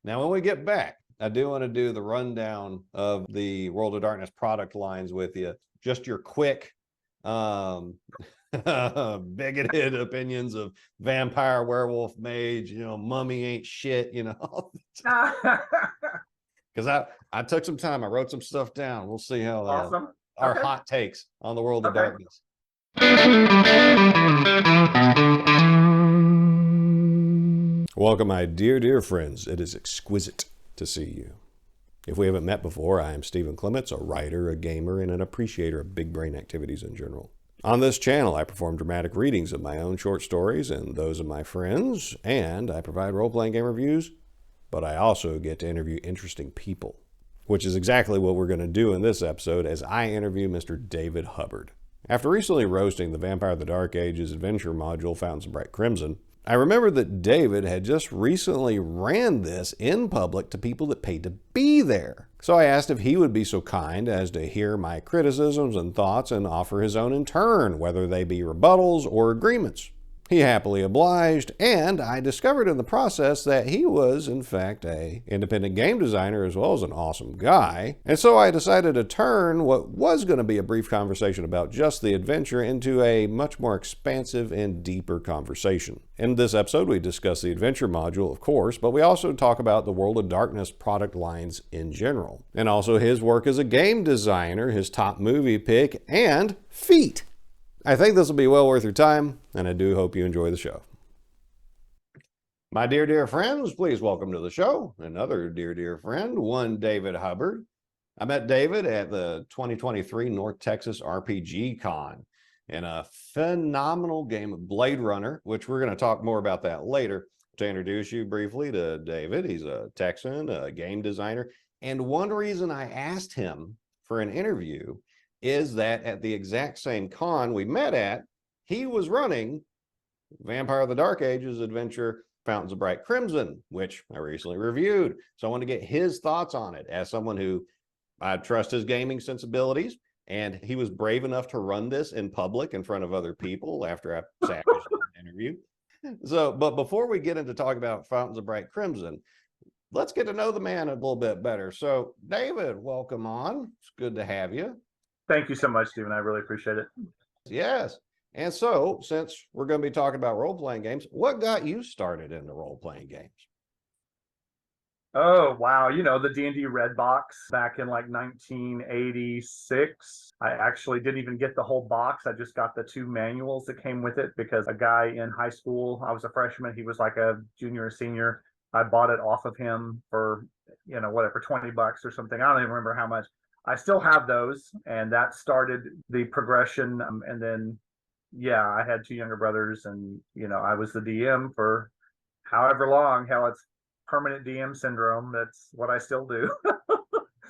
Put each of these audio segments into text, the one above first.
Now, when we get back, I do want to do the rundown of the World of Darkness product lines with you. Just your quick, bigoted opinions of vampire, werewolf, mage, mummy ain't shit, because I took some time. I wrote some stuff down. We'll see how Awesome. our Okay. hot takes on the World of Okay. Darkness. Welcome, my dear friends. It is exquisite to see you. If we haven't met before, I am Stephen Clements, a writer, a gamer, and an appreciator of big brain activities in general. On this channel, I perform dramatic readings of my own short stories and those of my friends, and I provide role-playing game reviews, but I also get to interview interesting people, which is exactly what we're going to do in this episode as I interview Mr. David Hubbard. After recently roasting the Vampire of the Dark Ages adventure module, Fountains of Bright Crimson, I remember that David had just recently ran this in public to people that paid to be there. So I asked if he would be so kind as to hear my criticisms and thoughts and offer his own in turn, whether they be rebuttals or agreements. He happily obliged, and I discovered in the process that he was, in fact, an independent game designer as well as an awesome guy. And so I decided to turn what was going to be a brief conversation about just the adventure into a much more expansive and deeper conversation. In this episode, we discuss the adventure module, of course, but we also talk about the World of Darkness product lines in general. And also his work as a game designer, his top movie pick, and feet. I think this will be well worth your time, and I do hope you enjoy the show. My dear friends, please welcome to the show another dear friend, one David Hubbard. I met David at the 2023 North Texas RPG Con in a phenomenal game of Blade Runner, which we're going to talk more about that later. To introduce you briefly to David, he's a Texan, a game designer, and one reason I asked him for an interview is that at the exact same con we met at, he was running Vampire of the Dark Ages adventure Fountains of Bright Crimson, which I recently reviewed. So I want to get his thoughts on it as someone who I trust his gaming sensibilities, and he was brave enough to run this in public in front of other people after I savaged an interview. So, but before we get into talking about Fountains of Bright Crimson, let's get to know the man a little bit better. So, David, welcome on. It's good to have you. Thank you so much, Stephen. I really appreciate it. Yes. And so, since we're going to be talking about role-playing games, what got you started into role-playing games? Oh, wow. The D&D Red Box back in like 1986. I actually didn't even get the whole box. I just got the 2 manuals that came with it because a guy in high school, I was a freshman, he was like a junior or senior. I bought it off of him for, whatever, $20 or something. I don't even remember how much. I still have those, and that started the progression. And then, yeah, I had 2 younger brothers, and, I was the DM for however long. Hell, it's permanent DM syndrome. That's what I still do.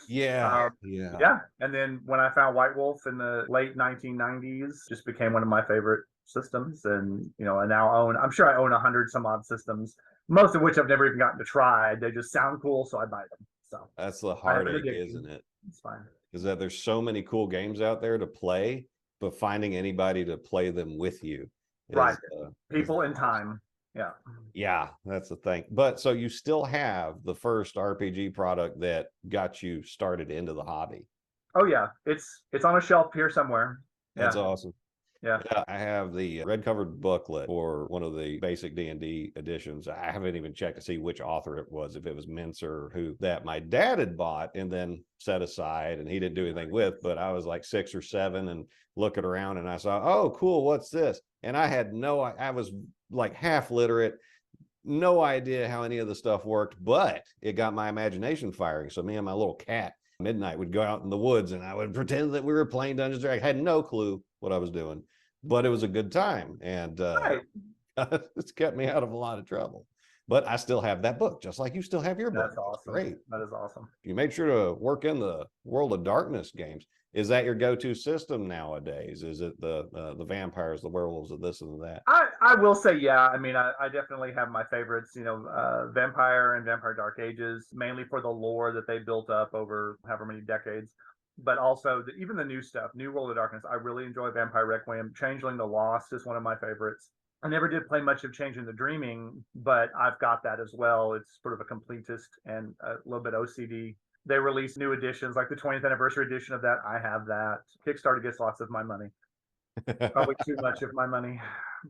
Yeah. Yeah. And then when I found White Wolf in the late 1990s, just became one of my favorite systems. And, I now own, I'm sure I own 100 some odd systems, most of which I've never even gotten to try. They just sound cool, so I buy them. So that's the heartache, isn't it? It's fine. Is that there's so many cool games out there to play, but finding anybody to play them with you. Right. People in time. Yeah. Yeah, that's the thing. But so you still have the first RPG product that got you started into the hobby. Oh yeah, it's on a shelf here somewhere. That's awesome. Yeah, I have the red covered booklet for one of the basic D&D editions. I haven't even checked to see which author it was, if it was Mintz or who, that my dad had bought and then set aside and he didn't do anything with. But I was like 6 or 7 and looking around and I saw, oh, cool, what's this? And I was like half literate, no idea how any of the stuff worked, but it got my imagination firing. So me and my little cat midnight would go out in the woods and I would pretend that we were playing Dungeons & Dragons. I had no clue what I was doing, but it was a good time, and it's kept me out of a lot of trouble. But I still have that book, just like you still have your book. That's awesome. Great. That is awesome. You made sure to work in the World of Darkness games. Is that your go-to system nowadays? Is it the vampires, the werewolves, of this and that? I will say, yeah. I mean, I definitely have my favorites. Vampire and Vampire Dark Ages, mainly for the lore that they built up over however many decades. But also even the new stuff, New World of Darkness. I really enjoy Vampire Requiem. Changeling the Lost is one of my favorites. I never did play much of Changing the Dreaming, but I've got that as well. It's sort of a completist and a little bit OCD. They release new editions, like the 20th anniversary edition of that. I have that. Kickstarter gets lots of my money, probably too much of my money,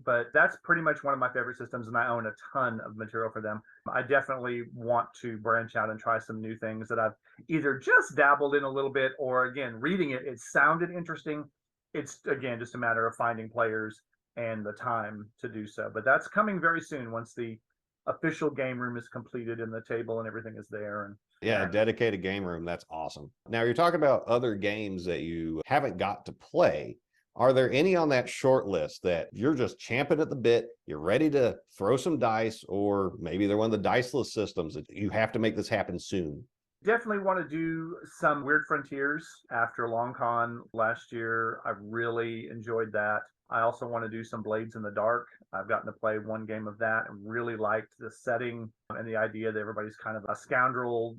but that's pretty much one of my favorite systems, and I own a ton of material for them. I definitely want to branch out and try some new things that I've either just dabbled in a little bit, or again, reading it, it sounded interesting. It's again just a matter of finding players and the time to do so. But that's coming very soon once the official game room is completed and the table and everything is there. And yeah, a dedicated game room. That's awesome. Now, you're talking about other games that you haven't got to play. Are there any on that short list that you're just champing at the bit, you're ready to throw some dice, or maybe they're one of the diceless systems that you have to make this happen soon? definitely want to do some Weird Frontiers after Long Con last year. I really enjoyed that. I also want to do some Blades in the Dark. I've gotten to play one game of that and really liked the setting and the idea that everybody's kind of a scoundrel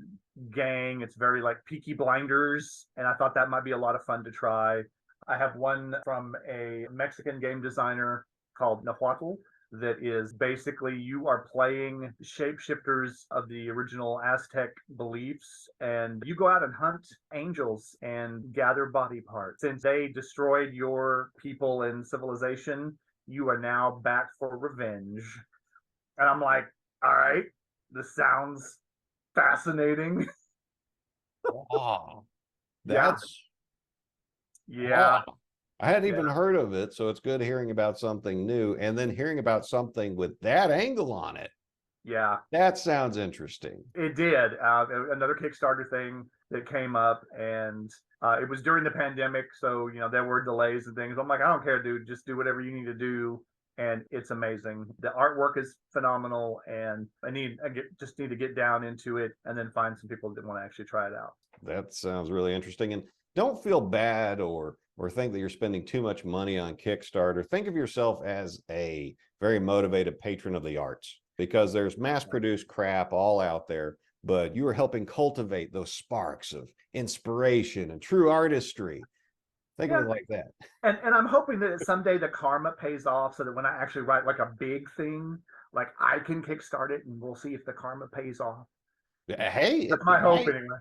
gang. It's very like Peaky Blinders, and I thought that might be a lot of fun to try. I have one from a Mexican game designer called Nahuatl, that is basically you are playing shapeshifters of the original Aztec beliefs, and you go out and hunt angels and gather body parts. Since they destroyed your people and civilization, you are now back for revenge. And I'm like, all right, this sounds fascinating. Wow. Yeah. That's Yeah. wow. I hadn't Yeah. even heard of it, so it's good hearing about something new, and then hearing about something with that angle on it. Yeah. That sounds interesting. It did. Another Kickstarter thing that came up, and it was during the pandemic, so there were delays and things. I'm like, I don't care, dude. Just do whatever you need to do, and it's amazing. The artwork is phenomenal, and just need to get down into it, and then find some people that want to actually try it out. That sounds really interesting. And don't feel bad or think that you're spending too much money on Kickstarter. Think of yourself as a very motivated patron of the arts, because there's mass-produced crap all out there, but you are helping cultivate those sparks of inspiration and true artistry. Think of it like that. And I'm hoping that someday the karma pays off, so that when I actually write like a big thing, like I can kickstart it, and we'll see if the karma pays off. Hey, That's my hope anyway.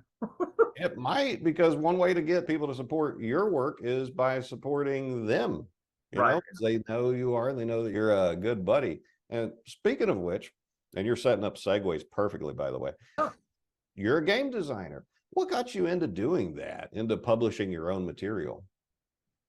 it might, because one way to get people to support your work is by supporting them. Right. 'Cause they know you are, and they know that you're a good buddy. And speaking of which, and you're setting up segues perfectly, by the way. Oh. You're a game designer. What got you into doing that, into publishing your own material?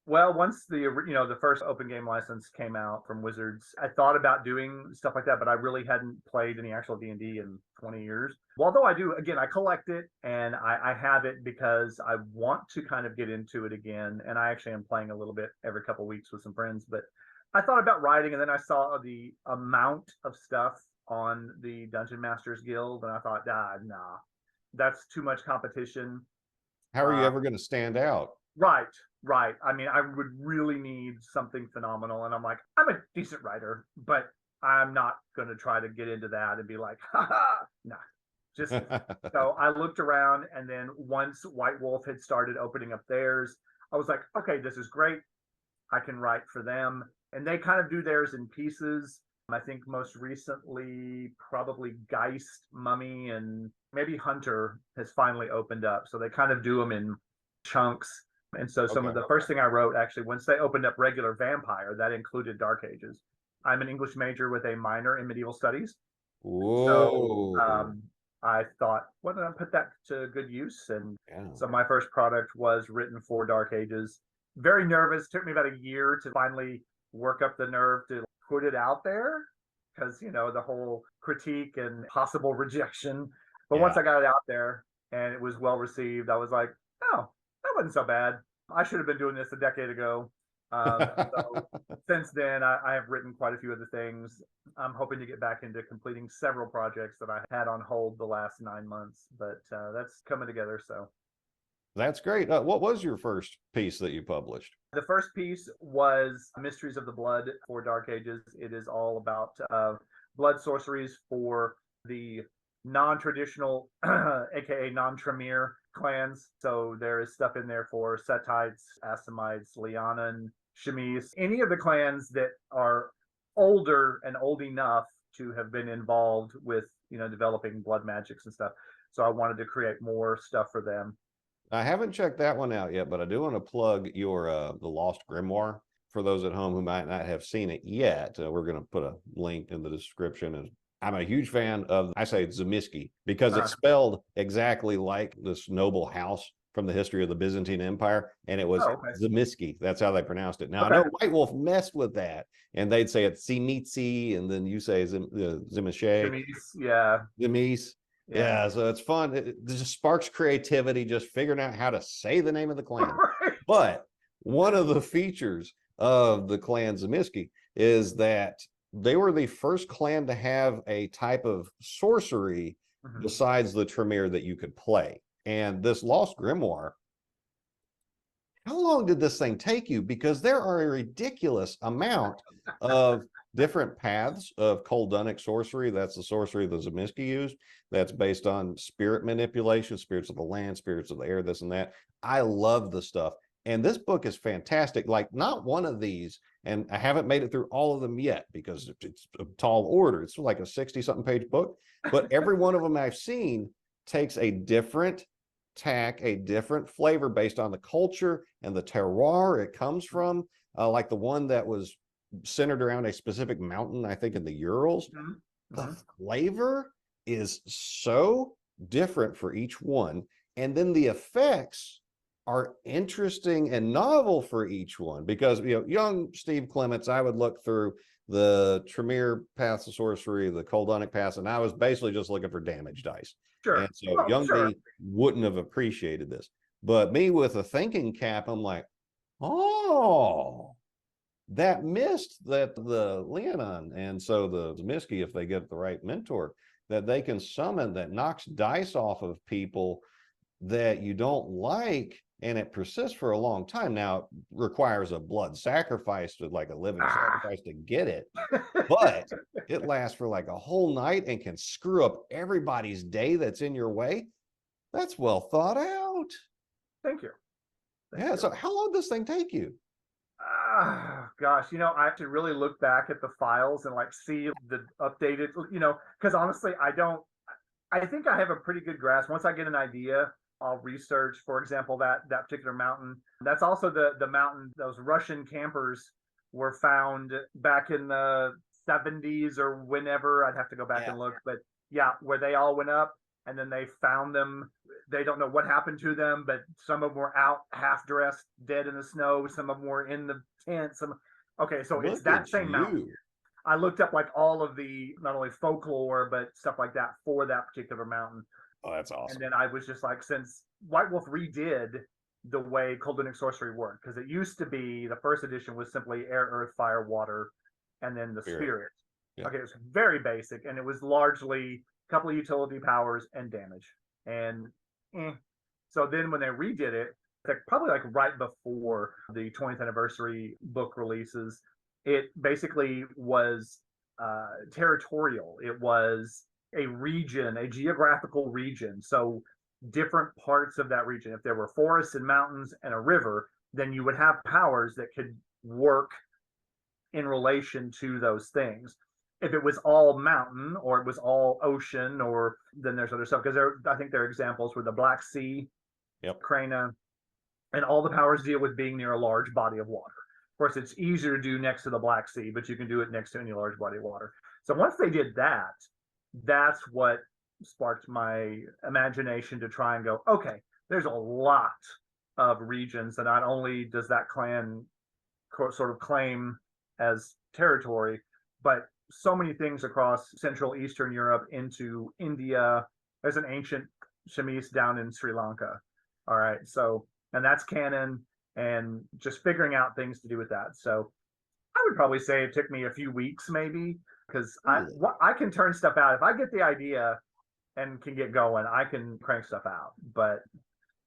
Well, once the first open game license came out from Wizards, I thought about doing stuff like that, but I really hadn't played any actual D&D in 20 years. Well, although I do, again, I collect it, and I have it because I want to kind of get into it again. And I actually am playing a little bit every couple of weeks with some friends. But I thought about writing, and then I saw the amount of stuff on the Dungeon Masters Guild, and I thought, nah, that's too much competition. How are you ever going to stand out? Right. I mean, I would really need something phenomenal. And I'm like, I'm a decent writer, but I'm not going to try to get into that and be like, nah. Just so I looked around, and then once White Wolf had started opening up theirs, I was like, okay, this is great. I can write for them. And they kind of do theirs in pieces. I think most recently, probably Geist, Mummy, and maybe Hunter has finally opened up. So they kind of do them in chunks. And so some of the first thing I wrote, actually, once they opened up regular Vampire, that included Dark Ages. I'm an English major with a minor in medieval studies. Whoa. So I thought, why don't I put that to good use? And so my first product was written for Dark Ages. Very nervous. Took me about a year to finally work up the nerve to put it out there, because, the whole critique and possible rejection. But once I got it out there and it was well received, I was like, oh, that wasn't so bad. I should have been doing this a decade ago. So since then, I have written quite a few other things. I'm hoping to get back into completing several projects that I had on hold the last 9 months, but that's coming together. So that's great. What was your first piece that you published? the first piece was Mysteries of the Blood for Dark Ages. It is all about blood sorceries for the non-traditional, aka non-Tremere clans. So there is stuff in there for Setites, Assamites, Lianan, Shamis, any of the clans that are older and old enough to have been involved with, developing blood magics and stuff. So I wanted to create more stuff for them. I haven't checked that one out yet, but I do want to plug your the Lost Grimoire for those at home who might not have seen it yet. We're going to put a link in the description. And I'm a huge fan of, I say Zemisky, because it's spelled exactly like this noble house from the history of the Byzantine Empire, and it was Zemisky. That's how they pronounced it. Now, I know White Wolf messed with that, and they'd say it's Zimitsi, and then you say Zemishe. Yeah. Zemis. Yeah, so it's fun. It just sparks creativity, just figuring out how to say the name of the clan. But one of the features of the clan Zemisky is that they were the first clan to have a type of sorcery besides the Tremere that you could play. And this Lost Grimoire, how long did this thing take you? Because there are a ridiculous amount of different paths of Koldunic sorcery. That's the sorcery the Zemisky used. That's based on spirit manipulation, spirits of the land, spirits of the air, this and that. I love the stuff. And this book is fantastic. Like, not one of these, and I haven't made it through all of them yet because it's a tall order. It's like a 60-something page book. But every one of them I've seen takes a different tack, a different flavor based on the culture and the terroir it comes from. Like the one that was centered around a specific mountain, I think in the Urals. The flavor is so different for each one. And then the effects are interesting and novel for each one, because young Steve Clements, I would look through the Tremere paths of sorcery, the Koldunic paths, and I was basically just looking for damage dice. And so young me wouldn't have appreciated this. But me with a thinking cap, I'm like, oh, that missed that the Leonon, and so the Zemisky, if they get the right mentor, that they can summon that knocks dice off of people that you don't like, and it persists for a long time. Now, it requires a blood sacrifice, to like a living sacrifice to get it, but it lasts for like a whole night and can screw up everybody's day that's in your way. That's well thought out. Thank you. So how long does this thing take you? Gosh, I have to really look back at the files and like see the updated, because honestly, I think I have a pretty good grasp. Once I get an idea, I'll research, for example, that particular mountain. That's also the mountain those Russian campers were found back in the 70s or whenever. I'd have to go back and look, but yeah, where they all went up and then they found them. They don't know what happened to them, but some of them were out half dressed, dead in the snow. Some of them were in the tent. Okay, so it's that same mountain. I looked up like all of the, not only folklore, but stuff like that for that particular mountain. Oh, that's awesome. And then I was just like, since White Wolf redid the way Koldunic sorcery worked, because it used to be, the first edition was simply air, earth, fire, water, and then the spirit. Okay, it was very basic, and it was largely a couple of utility powers and damage. And so then when they redid it, probably like right before the 20th anniversary book releases, it basically was territorial. It was a region, a geographical region. So different parts of that region. If there were forests and mountains and a river, then you would have powers that could work in relation to those things. If it was all mountain or it was all ocean, or then there's other stuff, because I think their examples were the Black Sea, Krana, and all the powers deal with being near a large body of water. Of course, it's easier to do next to the Black Sea, but you can do it next to any large body of water. So once they did that, that's what sparked my imagination to try and go, okay, there's a lot of regions that not only does that clan sort of claim as territory, but so many things across Central Eastern Europe into India. There's an ancient Chamis down in Sri Lanka. All right. So, and that's canon, and just figuring out things to do with that. So I would probably say it took me a few weeks maybe, because I can turn stuff out. If I get the idea and can get going, I can crank stuff out. But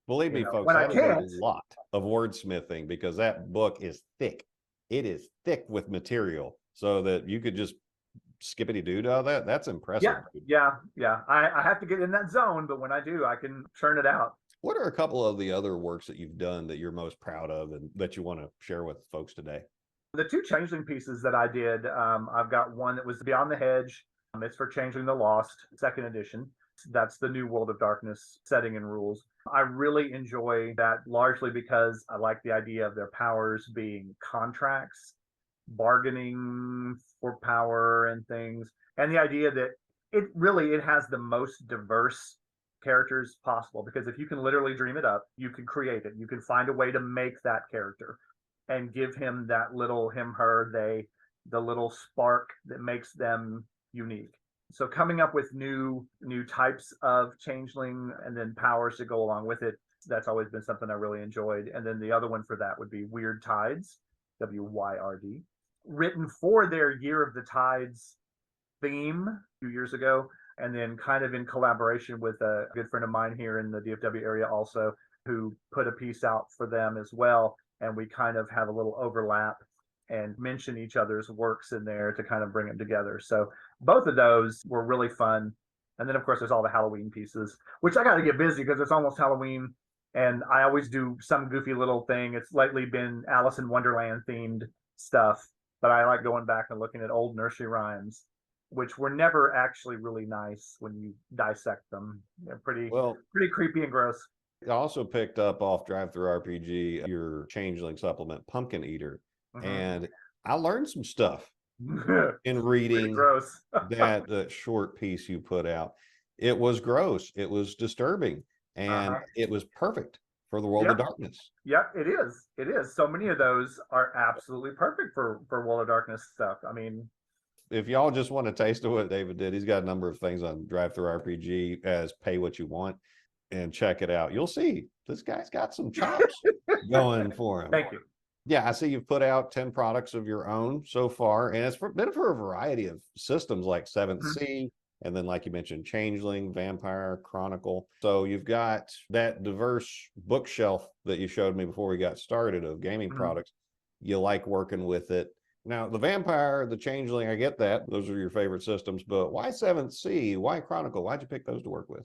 believe me, folks, that is a lot of wordsmithing, because that book is thick. It is thick with material, so that you could just skippity-doo all that. That's impressive. Yeah. I have to get in that zone, but when I do, I can churn it out. What are a couple of the other works that you've done that you're most proud of and that you want to share with folks today? The two Changeling pieces that I did, I've got one that was Beyond the Hedge. It's for Changeling the Lost, second edition. That's the new World of Darkness setting and rules. I really enjoy that largely because I like the idea of their powers being contracts, bargaining for power and things, and the idea that it has the most diverse characters possible, because if you can literally dream it up, you can create it. You can find a way to make that character and give him that little him, her, they, the little spark that makes them unique. So coming up with new types of changeling and then powers to go along with it, that's always been something I really enjoyed. And then the other one for that would be Weird Tides, WYRD, written for their Year of the Tides theme a few years ago, and then kind of in collaboration with a good friend of mine here in the DFW area also, who put a piece out for them as well. And we kind of have a little overlap and mention each other's works in there to kind of bring them together. So both of those were really fun. And then, of course, there's all the Halloween pieces, which I got to get busy because it's almost Halloween. And I always do some goofy little thing. It's lately been Alice in Wonderland themed stuff, but I like going back and looking at old nursery rhymes, which were never actually really nice when you dissect them. They're pretty creepy and gross. I also picked up off Drive Through RPG your Changeling supplement, Pumpkin Eater. And I learned some stuff in reading that short piece you put out. It was gross. It was disturbing. And it was perfect for the World of Darkness. Yep, it is. It is. So many of those are absolutely perfect for World of Darkness stuff. I mean, if y'all just want a taste of what David did, he's got a number of things on Drive Through RPG as Pay What You Want, and check it out. You'll see this guy's got some chops going for him. Thank you. Yeah, I see you've put out 10 products of your own so far, and it's been for a variety of systems like 7th Sea, and then like you mentioned, Changeling, Vampire, Chronicle. So you've got that diverse bookshelf that you showed me before we got started of gaming products. You like working with it. Now, the Vampire, the Changeling, I get that. Those are your favorite systems, but why 7th Sea? Why Chronicle? Why'd you pick those to work with?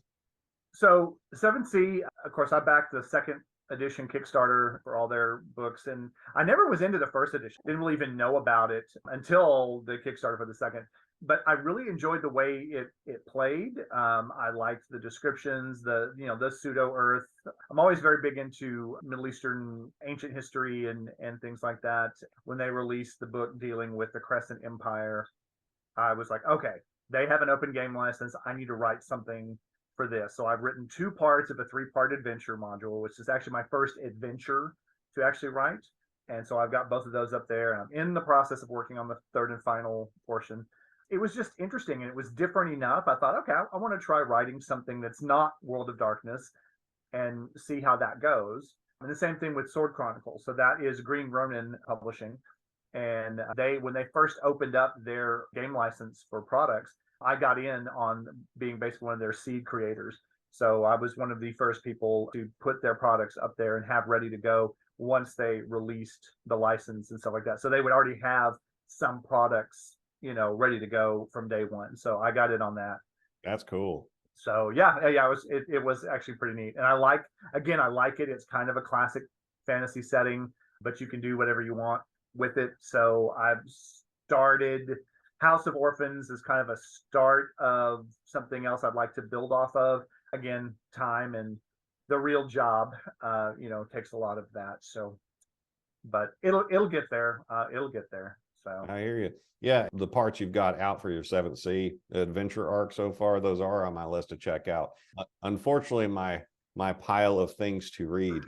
So 7th Sea, of course, I backed the second edition Kickstarter for all their books, and I never was into the first edition. Didn't really even know about it until the Kickstarter for the second. But I really enjoyed the way it played. I liked the descriptions, the pseudo Earth. I'm always very big into Middle Eastern ancient history and things like that. When they released the book dealing with the Crescent Empire, I was like, okay, they have an open game license. I need to write something for this. So I've written 2 parts of a 3-part adventure module, which is actually my first adventure to actually write. And so I've got both of those up there, and I'm in the process of working on the 3rd and final portion. It was just interesting, and it was different enough. I thought, okay, I want to try writing something that's not World of Darkness and see how that goes. And the same thing with Sword Chronicles. So that is Green Ronin Publishing. And when they first opened up their game license for products, I got in on being basically one of their seed creators. So I was one of the first people to put their products up there and have ready to go once they released the license and stuff like that. So they would already have some products, ready to go from day one. So I got in on that. That's cool. So it was actually pretty neat. And I like it. It's kind of a classic fantasy setting, but you can do whatever you want with it. So I've started House of Orphans is kind of a start of something else I'd like to build off of. Again, time and the real job, takes a lot of that. So, but it'll get there. It'll get there. So I hear you. Yeah, the parts you've got out for your 7th Sea adventure arc so far, those are on my list to check out. Unfortunately, my pile of things to read.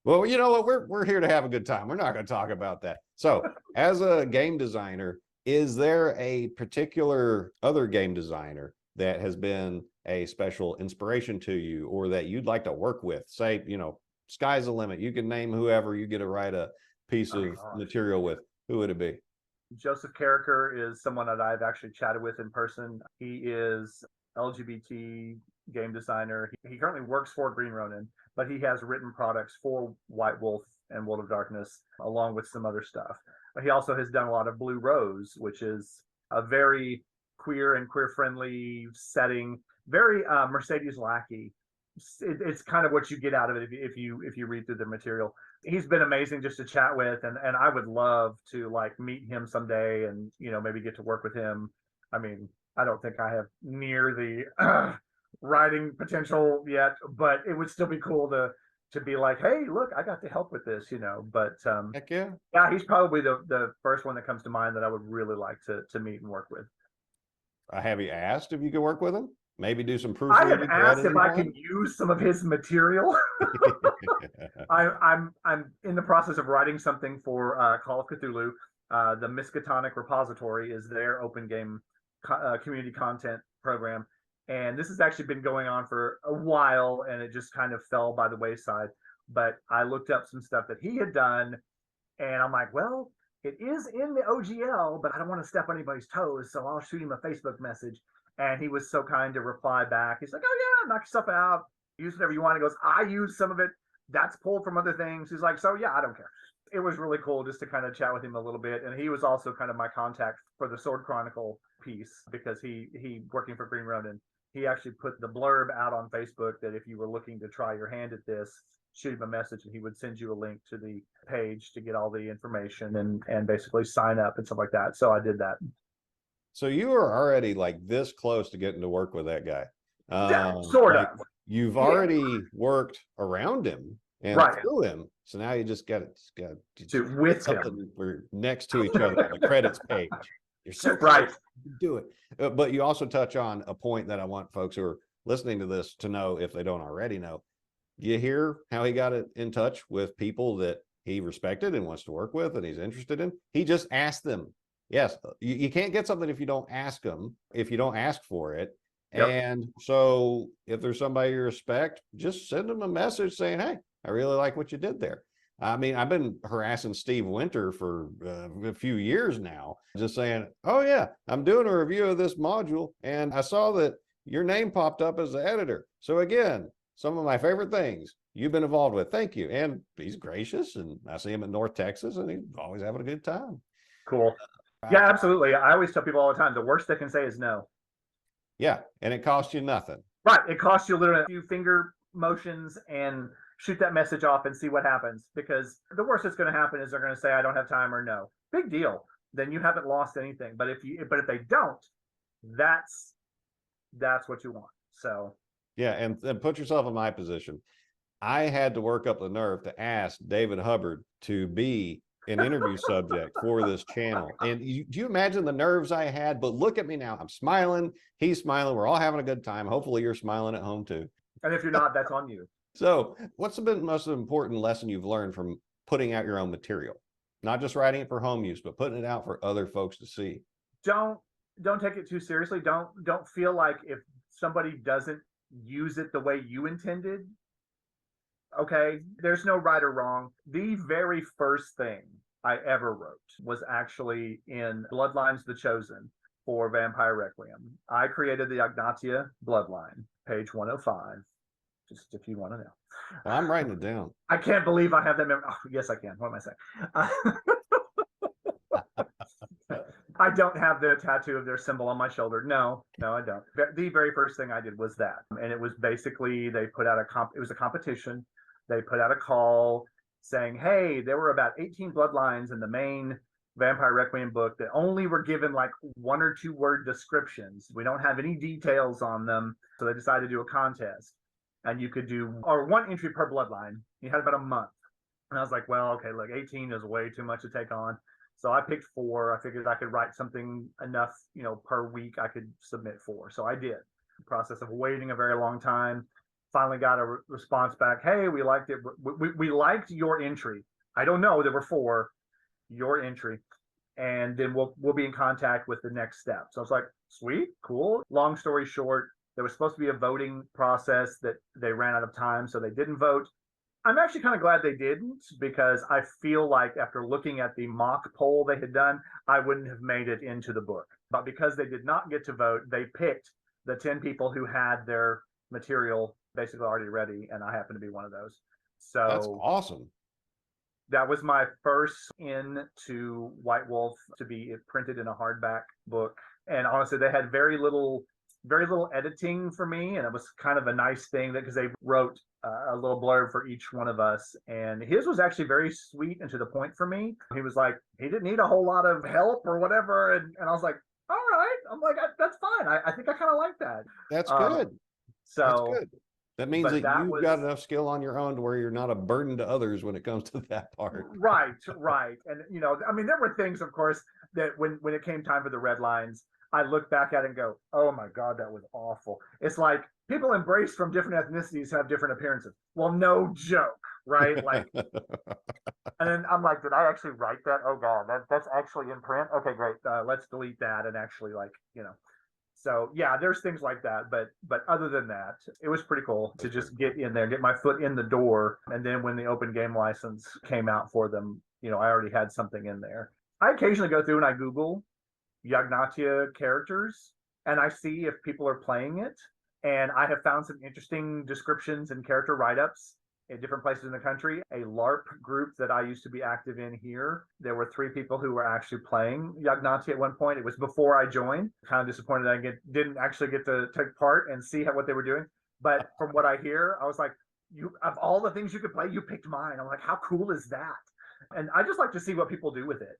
Well, you know what? We're here to have a good time. We're not going to talk about that. So, as a game designer, is there a particular other game designer that has been a special inspiration to you, or that you'd like to work with? Say, sky's the limit. You can name whoever you get to write a piece of material with. Who would it be? Joseph Carricker is someone that I've actually chatted with in person. He is LGBT game designer. He currently works for Green Ronin, but he has written products for White Wolf and World of Darkness, along with some other stuff. But he also has done a lot of Blue Rose, which is a very queer and queer-friendly setting, very Mercedes Lackey it's kind of what you get out of it if you read through the material. He's been amazing just to chat with, and I would love to like meet him someday and maybe get to work with him. I mean, I don't think I have near the writing potential yet, but it would still be cool to be like, hey, look, I got to help with this, But Heck yeah. yeah, he's probably the first one that comes to mind that I would really like to meet and work with. Have you asked if you could work with him? Maybe do some I proofreading. have asked if I can use some of his material. I'm in the process of writing something for Call of Cthulhu. The Miskatonic Repository is their open game community content program, and this has actually been going on for a while, and it just kind of fell by the wayside. But I looked up some stuff that he had done, and I'm like, well, it is in the OGL, but I don't want to step on anybody's toes, so I'll shoot him a Facebook message. And he was so kind to reply back. He's like, oh yeah, knock yourself out, use whatever you want. He goes, I use some of it, that's pulled from other things. He's like, so yeah, I don't care. It was really cool just to kind of chat with him a little bit. And he was also kind of my contact for the Sword Chronicle piece, because he working for Green Ronin, he actually put the blurb out on Facebook that if you were looking to try your hand at this, shoot him a message and he would send you a link to the page to get all the information and basically sign up and stuff like that. So I did that. So you were already like this close to getting to work with that guy. Yeah, sort of. You've already worked around him and through him. So now you just got to with something him. We're next to each other on the credits page. You're so right. Do it. But you also touch on a point that I want folks who are listening to this to know, if they don't already know. You hear how he got in touch with people that he respected and wants to work with and he's interested in. He just asked them. Yes, you can't get something if you don't ask them, if you don't ask for it. Yep. And so if there's somebody you respect, just send them a message saying, hey, I really like what you did there. I mean, I've been harassing Steve Winter for a few years now, just saying, oh yeah, I'm doing a review of this module and I saw that your name popped up as the editor. So again, some of my favorite things you've been involved with. Thank you. And he's gracious, and I see him in North Texas and he's always having a good time. Cool. Yeah, absolutely. I always tell people all the time, the worst they can say is no. Yeah, and it costs you nothing. Right. It costs you literally a few finger motions and shoot that message off and see what happens. Because the worst that's going to happen is they're going to say, I don't have time or no. Big deal. Then you haven't lost anything. But if they don't, that's what you want. So yeah, and put yourself in my position. I had to work up the nerve to ask David Hubbard to be an interview subject for this channel. And do you imagine the nerves I had? But look at me now. I'm smiling. He's smiling. We're all having a good time. Hopefully you're smiling at home too. And if you're not, that's on you. So what's been the most important lesson you've learned from putting out your own material? Not just writing it for home use, but putting it out for other folks to see. Don't take it too seriously. Don't feel like if somebody doesn't use it the way you intended, okay, there's no right or wrong. The very first thing I ever wrote was actually in Bloodlines the Chosen for Vampire Requiem. I created the Agnatia bloodline, page 105, just if you want to know. Well, I'm writing it down. I can't believe I have that memory. Oh, yes, I can. What am I saying? I don't have the tattoo of their symbol on my shoulder. No, I don't. The very first thing I did was that. And it was basically, they put out it was a competition. They put out a call saying, hey, there were about 18 bloodlines in the main Vampire Requiem book that only were given like 1 or 2 word descriptions. We don't have any details on them. So they decided to do a contest. And you could do 1 entry per bloodline. You had about a month. And I was like, well, okay, look, 18 is way too much to take on. So I picked 4. I figured I could write something enough, per week I could submit 4. So I did. The process of waiting a very long time. Finally got a response back. Hey, we liked it. We liked your entry. I don't know. There were 4. Your entry. And then we'll be in contact with the next step. So I was like, sweet, cool. Long story short, there was supposed to be a voting process that they ran out of time, so they didn't vote. I'm actually kind of glad they didn't, because I feel like after looking at the mock poll they had done, I wouldn't have made it into the book. But because they did not get to vote, they picked the 10 people who had their material basically already ready, and I happen to be one of those. So that's awesome. That was my first into White Wolf to be printed in a hardback book. And honestly, they had very little very little editing for me, and it was kind of a nice thing that because they wrote a little blurb for each one of us, and his was actually very sweet and to the point for me. He was like, he didn't need a whole lot of help or whatever, and I was like, all right. I'm like, that's fine. I think I kind of like that. That's good. So that's good. That means that you've got enough skill on your own to where you're not a burden to others when it comes to that part. Right. And I mean, there were things, of course, that when it came time for the red lines, I look back at it and go, oh my God, that was awful. It's like people embrace from different ethnicities have different appearances. Well, no joke, right? Like, and then I'm like, did I actually write that? Oh God, that's actually in print. Okay, great. Let's delete that and actually So yeah, there's things like that, but other than that, it was pretty cool to just get in there, get my foot in the door, and then when the open game license came out for them, I already had something in there. I occasionally go through and I Google Yagnatia characters, and I see if people are playing it, and I have found some interesting descriptions and character write-ups in different places in the country. A LARP group that I used to be active in here, there were 3 people who were actually playing Yagnatia at one point. It was before I joined. Kind of disappointed I didn't actually get to take part and see what they were doing. But from what I hear, I was like, of all the things you could play, you picked mine. I'm like, how cool is that? And I just like to see what people do with it.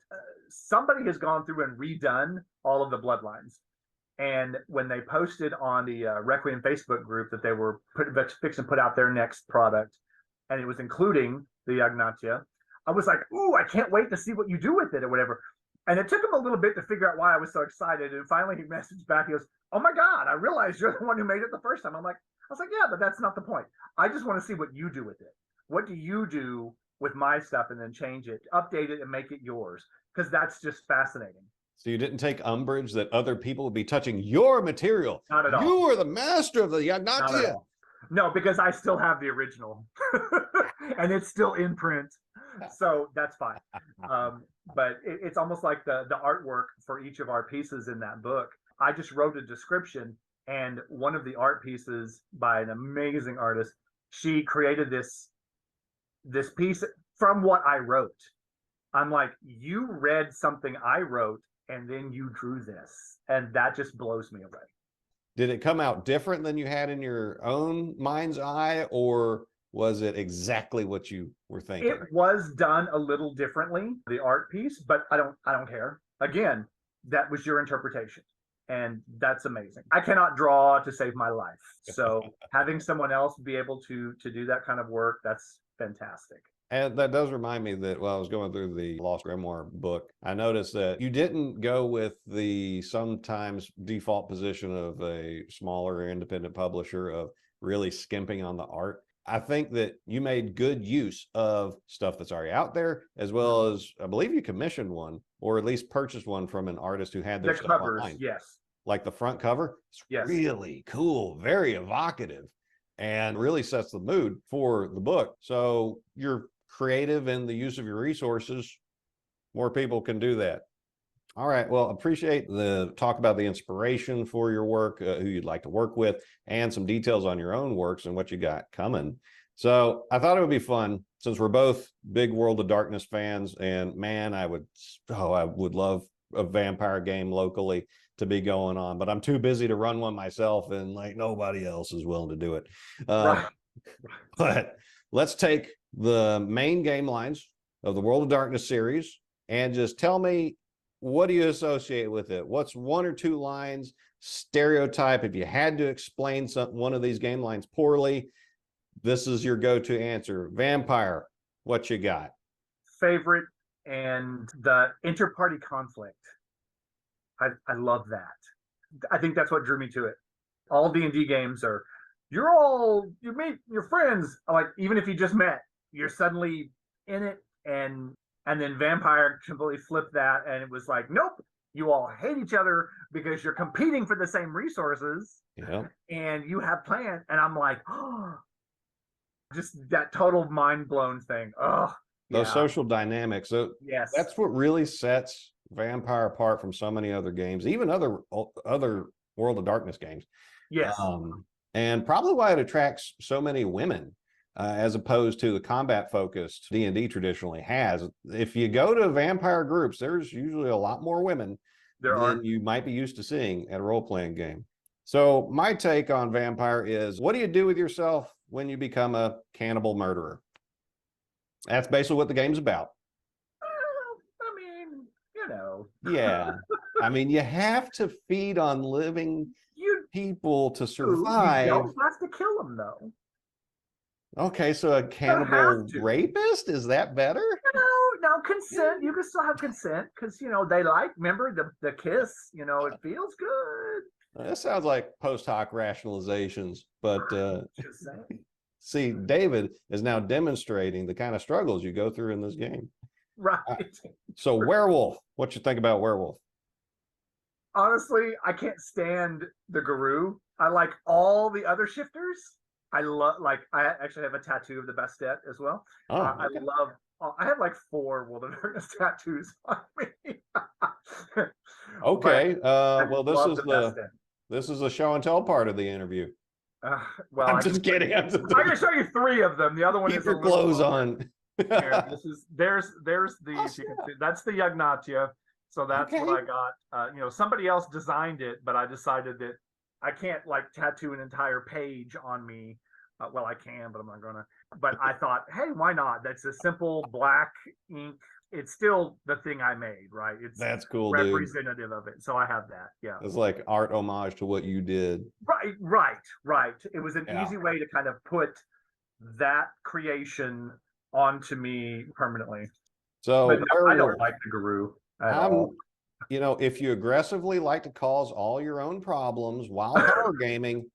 Somebody has gone through and redone all of the bloodlines. And when they posted on the Requiem Facebook group that they were fixing to put out their next product, and it was including the Yagnatia, I was like, ooh, I can't wait to see what you do with it or whatever. And it took him a little bit to figure out why I was so excited. And finally he messaged back, he goes, oh my God, I realized you're the one who made it the first time. I was like, yeah, but that's not the point. I just want to see what you do with it. What do you do with my stuff and then change it, update it, and make it yours? Because that's just fascinating. So you didn't take umbrage that other people would be touching your material? Not at all. You are the master of the Yagnatia. No, because I still have the original and it's still in print. So that's fine. But it's almost like the artwork for each of our pieces in that book. I just wrote a description, and one of the art pieces by an amazing artist, she created this piece from what I wrote. I'm like, you read something I wrote and then you drew this, and that just blows me away. Did it come out different than you had in your own mind's eye, or was it exactly what you were thinking? It was done a little differently, the art piece, but I don't care. Again, that was your interpretation, and that's amazing. I cannot draw to save my life. So having someone else be able to do that kind of work, that's fantastic. And that does remind me that while I was going through the Lost Grimoire book, I noticed that you didn't go with the sometimes default position of a smaller independent publisher of really skimping on the art. I think that you made good use of stuff that's already out there, as well as I believe you commissioned one, or at least purchased one from an artist who had their stuff covers, online. yes. Like the front cover. It's really cool, very evocative, and really sets the mood for the book. So you're creative in the use of your resources. More people can do that. All right. Well, appreciate the talk about the inspiration for your work, who you'd like to work with, and some details on your own works and what you got coming. So I thought it would be fun, since we're both big World of Darkness fans, and man, I would love a vampire game locally to be going on, but I'm too busy to run one myself, and like nobody else is willing to do it. But let's take the main game lines of the World of Darkness series and just tell me, what do you associate with it? What's 1 or 2 lines, stereotype? If you had to explain one of these game lines poorly, this is your go-to answer. Vampire, what you got? Favorite, and the inter-party conflict. I love that. I think that's what drew me to it. All D&D games are, you meet your friends, like even if you just met, you're suddenly in it, and then Vampire completely flipped that, and it was like, nope, you all hate each other because you're competing for the same resources, and you have plans, and I'm like, oh, just that total mind blown thing. Oh, those social dynamics. So yes, that's what really sets Vampire apart from so many other games, even other World of Darkness games. Yes, and probably why it attracts so many women. As opposed to the combat-focused D&D traditionally has. If you go to vampire groups, there's usually a lot more women than you might be used to seeing at a role-playing game. So my take on vampire is, what do you do with yourself when you become a cannibal murderer? That's basically what the game's about. I mean, you know. Yeah. I mean, you have to feed on living people to survive. You don't have to kill them, though. Okay, so a cannibal rapist, is that better? No, consent. You can still have consent because they remember the kiss. It feels good. That sounds like post hoc rationalizations, but Just saying. see, David is now demonstrating the kind of struggles you go through in this game. Right. So Werewolf, what you think about Werewolf? Honestly, I can't stand the guru. I like all the other shifters. I actually have a tattoo of the Bastet as well. Oh, okay. I have like 4 World of Darkness tattoos on me. Okay. Well, this is the show and tell part of the interview. Well, I'm just kidding. I'm going to show you 3 of them. The other one Keep is your clothes on. Here, there's the you can see, that's the Yagnatia. So that's what I got. Somebody else designed it, but I decided that I can't tattoo an entire page on me. Well, I can, but I'm not gonna. But I thought, hey, why not? That's a simple black ink. It's still the thing I made, right? That's cool, representative of it. So I have that. Yeah, it's like art homage to what you did. Right. It was an easy way to kind of put that creation onto me permanently. So but no, I don't like the guru at all. If you aggressively like to cause all your own problems while power gaming,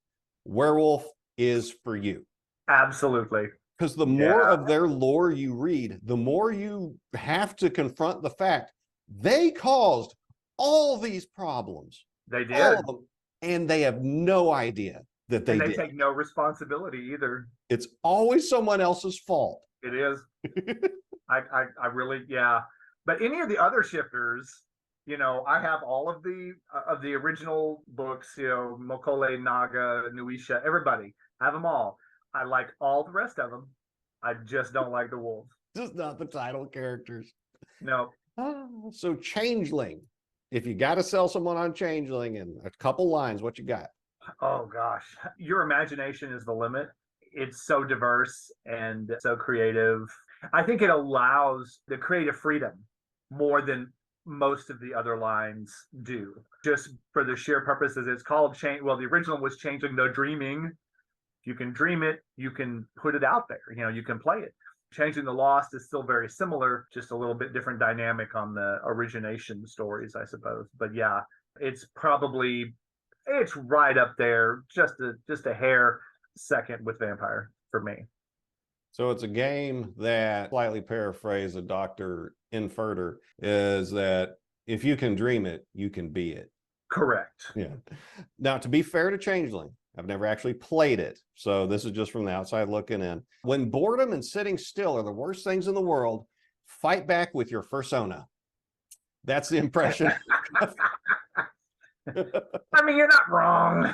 Werewolf is for you. Absolutely. Because the more of their lore you read, the more you have to confront the fact they caused all these problems. They did. All of them, and they have no idea that they did. They take no responsibility either. It's always someone else's fault. It is. I really, But any of the other shifters, I have all of the original books, Mokole, Naga, Nuisha, everybody. I have them all. I like all the rest of them. I just don't like the wolves. Just not the title characters. No. So Changeling. If you got to sell someone on Changeling in a couple lines, what you got? Oh, gosh. Your imagination is the limit. It's so diverse and so creative. I think it allows the creative freedom more than most of the other lines do. Just for the sheer purposes, it's called change. Well, the original was Changeling No Dreaming. You can dream it, you can put it out there, you can play it. Changing the Lost is still very similar, just a little bit different dynamic on the origination stories, I suppose. But it's right up there, just a hair second with Vampire for me. So it's a game that, slightly paraphrase of Dr. Inferter, is that if you can dream it, you can be it. Correct. Yeah. Now, to be fair to Changeling, I've never actually played it, so this is just from the outside looking in. When boredom and sitting still are the worst things in the world, fight back with your fursona. That's the impression. I mean, you're not wrong.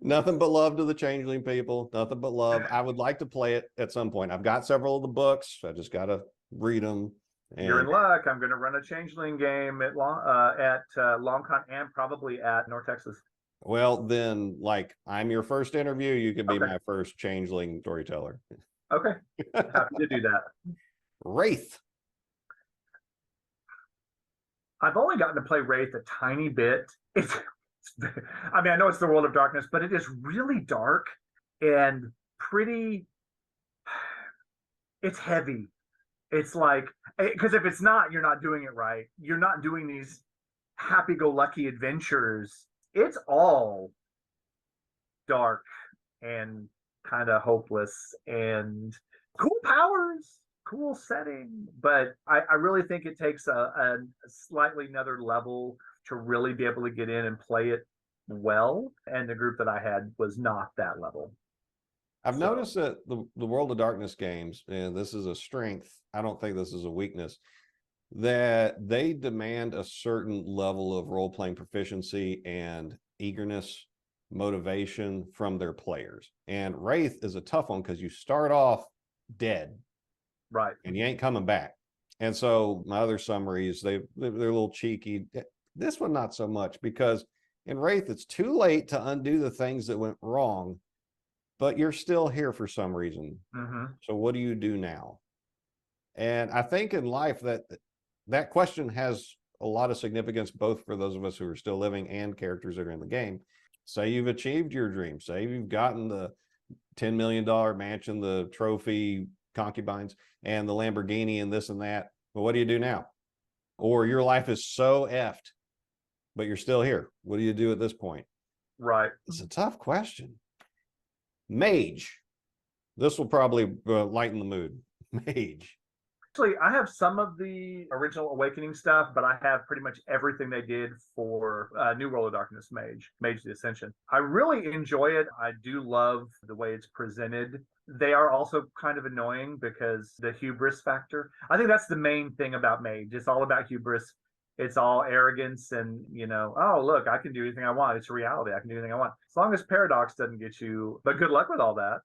Nothing but love to the Changeling people. Nothing but love. I would like to play it at some point. I've got several of the books. I just got to read them. You're in luck. I'm going to run a Changeling game at LongCon and probably at North Texas. Well, then, I'm your first interview. You could be my first Changeling storyteller. Okay. Happy to do that. Wraith. I've only gotten to play Wraith a tiny bit. I know it's the World of Darkness, but it is really dark and pretty. It's heavy. It's because if it's not, you're not doing it right. You're not doing these happy-go-lucky adventures. It's all dark and kind of hopeless and cool powers, cool setting. But I really think it takes a slightly another level to really be able to get in and play it well. And the group that I had was not that level. I've noticed that the World of Darkness games, and this is a strength, I don't think this is a weakness, that they demand a certain level of role-playing proficiency and eagerness, motivation from their players. And Wraith is a tough one because you start off dead. Right. And you ain't coming back. And so my other summaries, they're a little cheeky. This one, not so much, because In Wraith, it's too late to undo the things that went wrong, but you're still here for some reason. So what do you do now? And I think in life that question has a lot of significance, both for those of us who are still living and characters that are in the game. Say you've achieved your dream. Say you've gotten the $10 million mansion, the trophy concubines, and the Lamborghini and this and that. But what do you do now? Or your life is so effed, but you're still here. What do you do at this point? Right. It's a tough question. Mage. This will probably lighten the mood. Mage. Actually, I have some of the original Awakening stuff, but I have pretty much everything they did for New World of Darkness Mage the Ascension. I really enjoy it. I do love the way it's presented. They are also kind of annoying because the hubris factor. I think that's the main thing about Mage. It's all about hubris. It's all arrogance and, oh, look, I can do anything I want. It's reality. I can do anything I want. As long as paradox doesn't get you, but good luck with all that.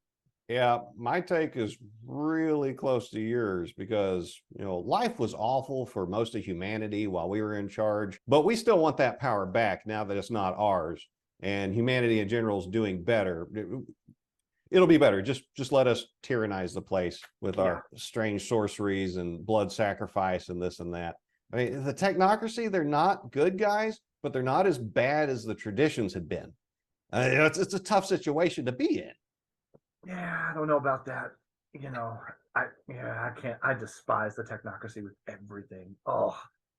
Yeah, my take is really close to yours because, life was awful for most of humanity while we were in charge, but we still want that power back now that it's not ours. And humanity in general is doing better. It'll be better. Just let us tyrannize the place with our strange sorceries and blood sacrifice and this and that. I mean, the technocracy, they're not good guys, but they're not as bad as the traditions had been. It's a tough situation to be in. Yeah, I don't know about that. I can't. I despise the technocracy with everything. Oh,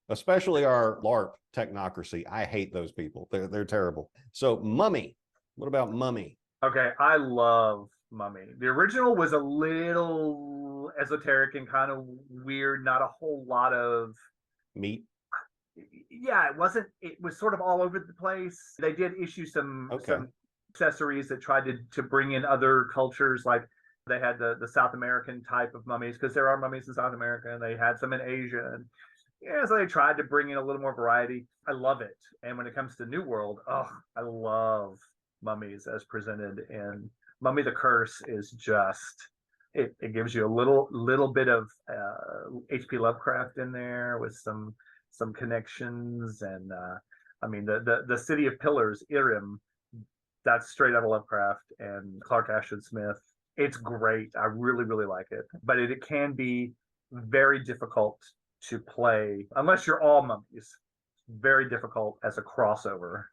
especially our LARP technocracy. I hate those people. They're terrible. So Mummy. What about Mummy? Okay, I love Mummy. The original was a little esoteric and kind of weird. Not a whole lot of meat. Yeah, it wasn't. It was sort of all over the place. They did issue some accessories that tried to bring in other cultures, like they had the South American type of mummies, because there are mummies in South America, and they had some in Asia, and so they tried to bring in a little more variety. I love it. And when it comes to New World, I love mummies as presented, and Mummy the Curse is just it gives you a little bit of H.P. Lovecraft in there with some connections, and I mean the City of Pillars, Irem, that's straight out of Lovecraft and Clark Ashton Smith. It's great. I really, really like it. But it can be very difficult to play unless you're all mummies. Very difficult as a crossover.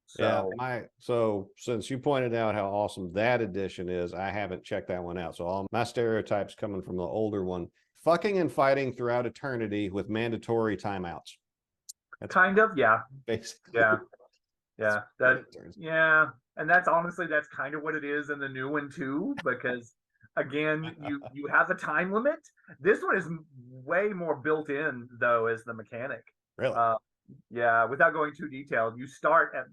So since you pointed out how awesome that edition is, I haven't checked that one out. So all my stereotypes coming from the older one: fucking and fighting throughout eternity with mandatory timeouts. That's kind of, yeah. Basically. Yeah. And that's kind of what it is in the new one too, because again, you have a time limit. This one is way more built in though as the mechanic. Really? Without going too detailed, you start at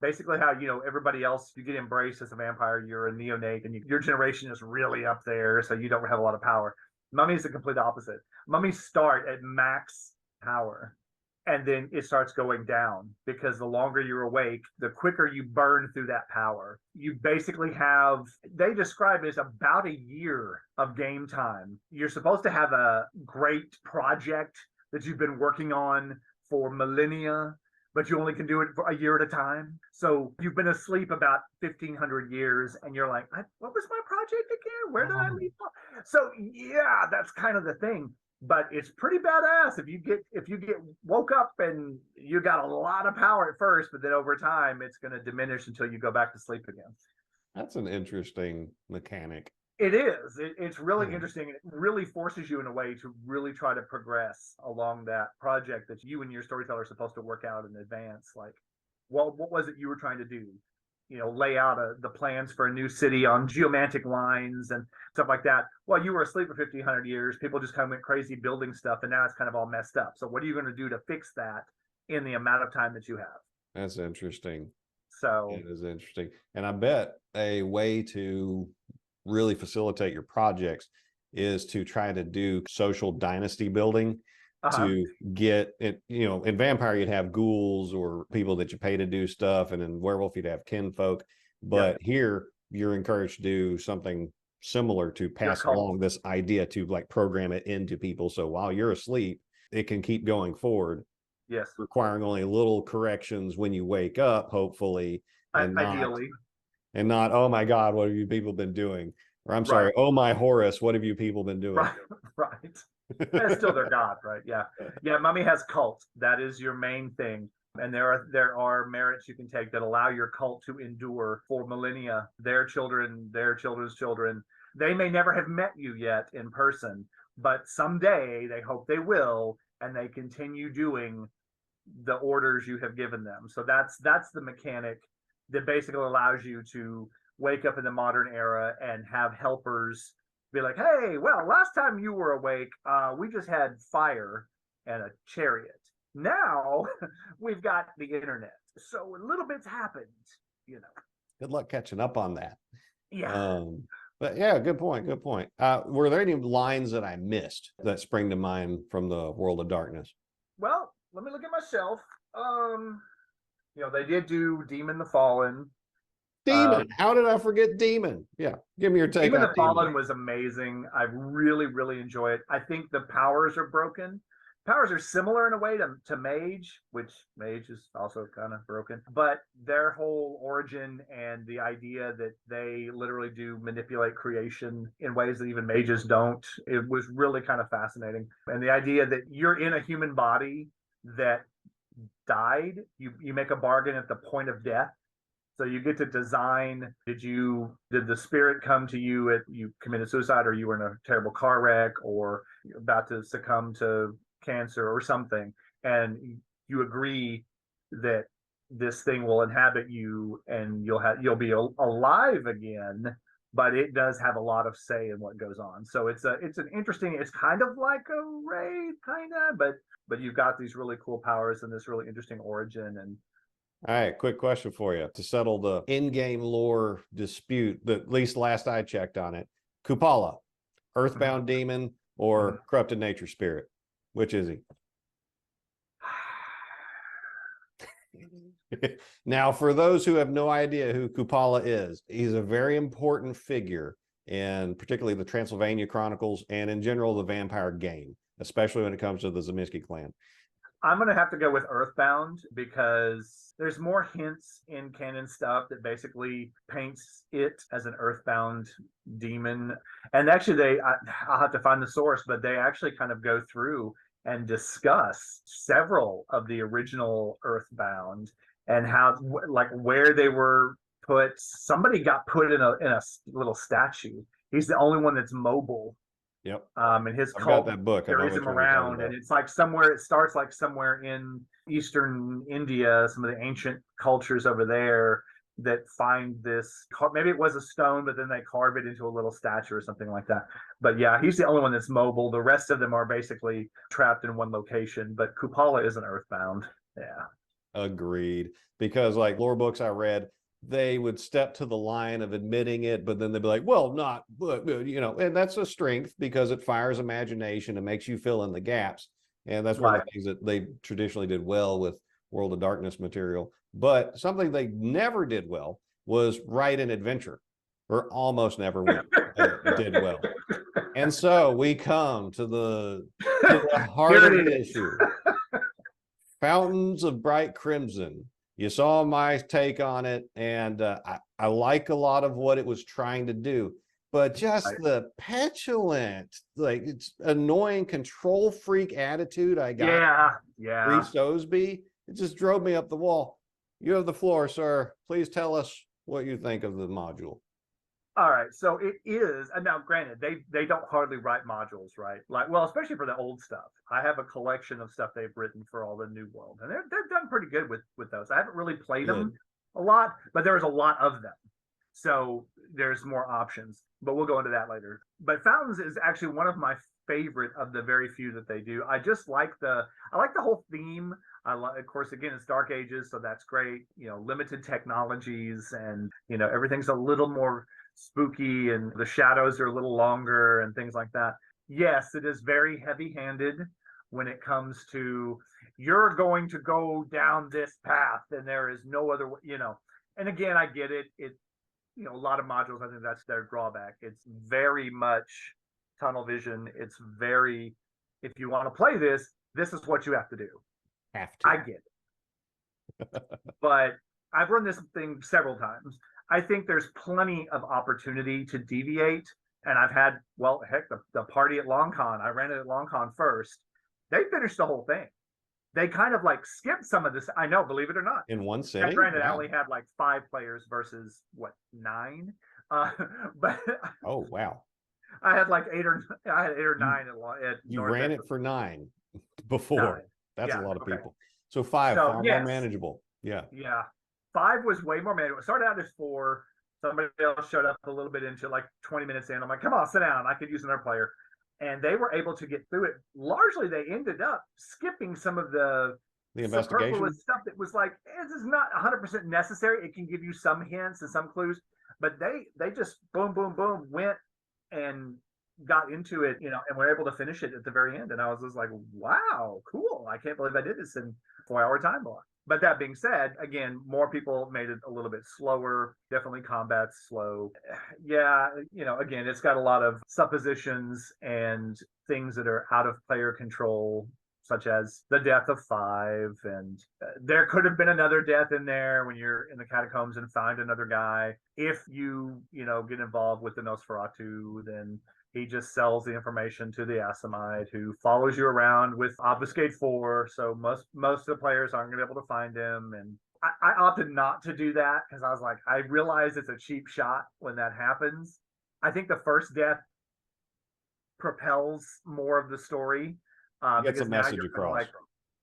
basically how everybody else, you get embraced as a vampire, you're a neonate, and your generation is really up there, so you don't have a lot of power. Mummy is the complete opposite. Mummies start at max power. And then it starts going down, because the longer you're awake, the quicker you burn through that power. You basically they describe it as about a year of game time. You're supposed to have a great project that you've been working on for millennia, but you only can do it for a year at a time. So you've been asleep about 1,500 years, and you're like, what was my project again? Where did I leave off? So yeah, that's kind of the thing. But it's pretty badass if you get woke up and you got a lot of power at first, but then over time it's going to diminish until you go back to sleep again. That's an interesting mechanic. It is. It's really interesting. It really forces you in a way to really try to progress along that project that you and your storyteller are supposed to work out in advance. Like, what was it you were trying to do? Lay out the plans for a new city on geomantic lines and stuff like that. Well, you were asleep for 1,500 years. People just kind of went crazy building stuff, and now it's kind of all messed up. So what are you going to do to fix that in the amount of time that you have? That's interesting. So it is interesting. And I bet a way to really facilitate your projects is to try to do social dynasty building. To get it, in vampire you'd have ghouls or people that you pay to do stuff, and in werewolf you'd have kinfolk, but here you're encouraged to do something similar to pass along this idea, to like program it into people, so while you're asleep it can keep going forward. Yes. requiring only little corrections when you wake up, hopefully, and Ideally. not, oh my God, what have you people been doing? Or I'm sorry, Right. oh my Horus, what have you people been doing? Right. Right. That's still their god, right? Yeah. Yeah. Mummy has cult. That is your main thing. And there are merits you can take that allow your cult to endure for millennia. Their children, their children's children, they may never have met you yet in person, but someday they hope they will, and they continue doing the orders you have given them. So that's the mechanic that basically allows you to wake up in the modern era and have helpers be like, hey, well, last time you were awake, we just had fire and a chariot. Now we've got the internet. So little bits happened, you know. Good luck catching up on that. Yeah. But yeah, good point. Good point. Were there any lines that I missed that spring to mind from the World of Darkness? Well, let me look at myself. They did do Demon the Fallen. Demon. How did I forget Demon? Yeah, give me your take Demon on the Demon. Fallen was amazing. I really, really enjoy it. I think the powers are broken. Powers are similar in a way to Mage, which Mage is also kind of broken. But their whole origin and the idea that they literally do manipulate creation in ways that even mages don't, it was really kind of fascinating. And the idea that you're in a human body that died, you make a bargain at the point of death. So you get to design, did the spirit come to you at you committed suicide, or you were in a terrible car wreck, or you're about to succumb to cancer or something, and you agree that this thing will inhabit you and you'll be alive again, but it does have a lot of say in what goes on. So it's an interesting, it's kind of like a Wraith, kind of, but you've got these really cool powers and this really interesting origin. And all right, quick question for you to settle the in-game lore dispute, that at least last I checked on it. Kupala, earthbound demon or corrupted nature spirit? Which is he? Now, for those who have no idea who Kupala is, he's a very important figure in particularly the Transylvania Chronicles and in general the vampire game, especially when it comes to the Zeminski clan. I'm going to have to go with Earthbound because there's more hints in canon stuff that basically paints it as an Earthbound demon. And actually, I'll have to find the source, but they actually kind of go through and discuss several of the original Earthbound and how, like, where they were put. Somebody got put in a little statue. He's the only one that's mobile. Yep. And his I've cult got that book. carries him around, and it's like it starts like somewhere in Eastern India, some of the ancient cultures over there that find this, maybe it was a stone, but then they carve it into a little statue or something like that. But yeah, he's the only one that's mobile. The rest of them are basically trapped in one location, but Kupala isn't earthbound. Yeah. Agreed. Because like lore books I read, they would step to the line of admitting it, but then they'd be like, well, not, but, and that's a strength because it fires imagination and makes you fill in the gaps. And that's one of the things that they traditionally did well with World of Darkness material. But something they never did well was write an adventure, or almost never did well. And so we come to the heart of the issue. Fountains of Bright Crimson. You saw my take on it, and I like a lot of what it was trying to do, but just the petulant, like it's annoying control freak attitude I got. Yeah. Reese Osby, it just drove me up the wall. You have the floor, sir. Please tell us what you think of the module. All right, so it is, and now granted, they don't hardly write modules, right? Like, well, especially for the old stuff. I have a collection of stuff they've written for all the New World, and they've done pretty good with those. I haven't really played them a lot, but there's a lot of them, so there's more options. But we'll go into that later. But Fountains is actually one of my favorite of the very few that they do. I just like the whole theme. Of course, again, it's Dark Ages, so that's great. Limited technologies, and everything's a little more spooky, and the shadows are a little longer and things like that. Yes, it is very heavy-handed when it comes to you're going to go down this path and there is no other way, And again, I get it. A lot of modules, I think that's their drawback. It's very much tunnel vision. It's very, if you want to play this is what you have to do. Have to. I get it. But I've run this thing several times. I think there's plenty of opportunity to deviate. And I've had, well, heck, the party at LongCon, I ran it at LongCon first. They finished the whole thing. They kind of like skipped some of this. I know, believe it or not. In one sitting? Granted, wow. I only had like 5 players versus, what, 9? But oh, wow. I had like 8 or 9 at You North ran End. it for 9 before. 9. That's Yeah, a lot of okay. people. So 5, So, far yes. more manageable. Yeah. Yeah. 5 was way more manageable. It started out as 4. Somebody else showed up a little bit into like 20 minutes in. I'm like, come on, sit down. I could use another player. And they were able to get through it. Largely, they ended up skipping some of the investigation superfluous stuff that was like, this is not 100% necessary. It can give you some hints and some clues. But they just boom, boom, boom, went and got into it, and were able to finish it at the very end. And I was just like, wow, cool. I can't believe I did this in 4-hour time block. But that being said, again, more people made it a little bit slower. Definitely combat's slow. Yeah, again, it's got a lot of suppositions and things that are out of player control, such as the death of 5. And there could have been another death in there when you're in the catacombs and find another guy. If you, get involved with the Nosferatu, then he just sells the information to the Asimite, who follows you around with Obfuscate 4. So most of the players aren't going to be able to find him. And I opted not to do that because I was like, I realize it's a cheap shot when that happens. I think the first death propels more of the story. Gets a message across.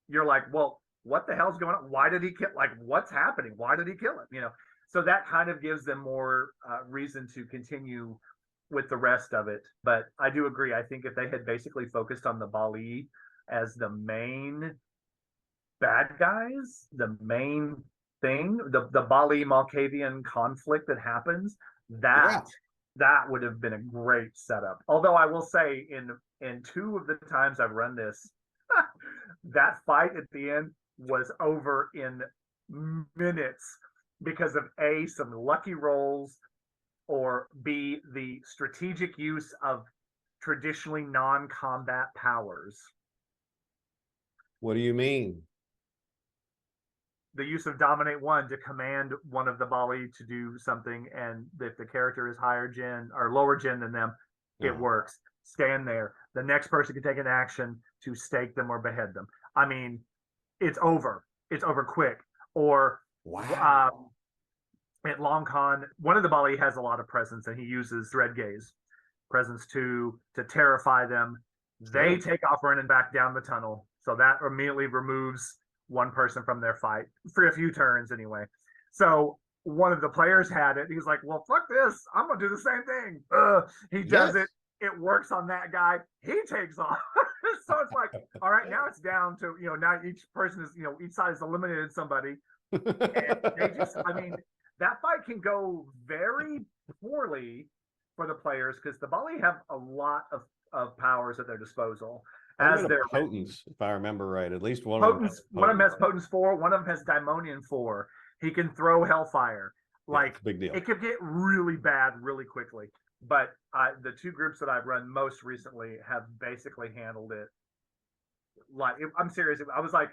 You're like, well, what the hell's going on? Why did he kill? Like, what's happening? Why did he kill him? So that kind of gives them more reason to continue with the rest of it. But I do agree. I think if they had basically focused on the Bali as the main bad guys, the main thing, the Bali Malkavian conflict that happens, that would have been a great setup. Although I will say in 2 of the times I've run this, that fight at the end was over in minutes because of A, some lucky rolls, or B, the strategic use of traditionally non-combat powers. What do you mean? The use of Dominate 1 to command one of the Bali to do something, and if the character is higher gen or lower gen than them, it works. Stand there. The next person can take an action to stake them or behead them. I mean, it's over. It's over quick. Or wow. At LongCon, one of the Bali has a lot of presence, and he uses Dread Gaze, presence to terrify them. They take off running back down the tunnel, so that immediately removes one person from their fight for a few turns anyway. So one of the players had it. He was like, well, fuck this. I'm going to do the same thing. He does it. It works on that guy. He takes off. So it's like, all right, now it's down to, now each person is, each side has eliminated somebody. And they just, that fight can go very poorly for the players because the Bali have a lot of powers at their disposal. As their potents, if I remember right, at least one potents, one of them has potence 4, one of them has daimonian 4. He can throw hellfire. Like, big deal. It could get really bad really quickly. But the 2 groups that I've run most recently have basically handled it. Like, I'm serious. I was like,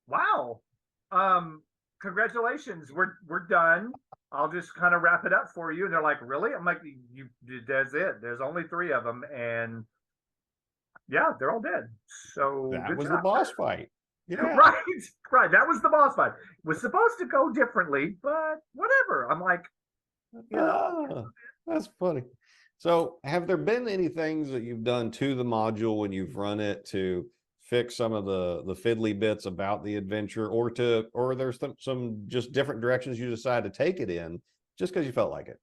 wow, congratulations, we're done. I'll just kind of wrap it up for you. And they're like, really? I'm like, that's it. There's only 3 of them, and yeah, they're all dead. So that was the boss fight. Yeah. Right. That was the boss fight. It was supposed to go differently, but whatever. I'm like, that's funny. So have there been any things that you've done to the module when you've run it to fix some of the fiddly bits about the adventure, or there's some just different directions you decide to take it in just because you felt like it?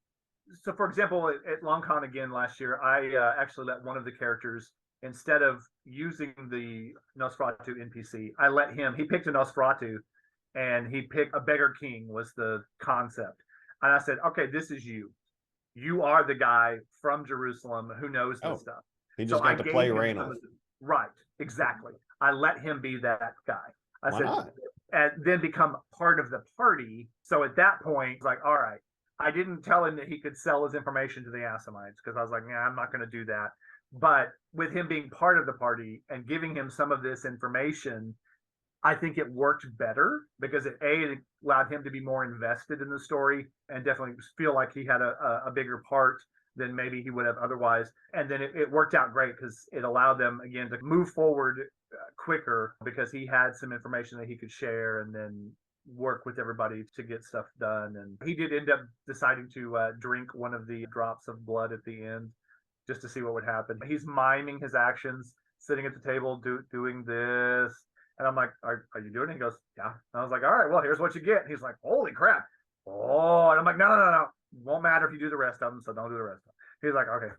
So for example, at LongCon again last year, I actually let one of the characters, instead of using the Nosferatu NPC, I let he picked a Nosferatu, and he picked a Beggar King was the concept. And I said, okay, this is you. You are the guy from Jerusalem who knows this stuff. He just got to play Reynolds. Right, exactly. I let him be that guy. I Why said, not? And then become part of the party. So at that point, it's like, all right, I didn't tell him that he could sell his information to the Asimites because I was like, I'm not going to do that. But with him being part of the party and giving him some of this information, I think it worked better because it allowed him to be more invested in the story and definitely feel like he had a bigger part than maybe he would have otherwise. And then it worked out great because it allowed them again to move forward quicker because he had some information that he could share and then work with everybody to get stuff done. And he did end up deciding to drink one of the drops of blood at the end just to see what would happen. He's miming his actions, sitting at the table, doing this. And I'm like, are you doing it? He goes, yeah. And I was like, all right, well, here's what you get. And he's like, holy crap. Oh, and I'm like, no. Won't matter if you do the rest of them, so don't do the rest of them. He's like, okay.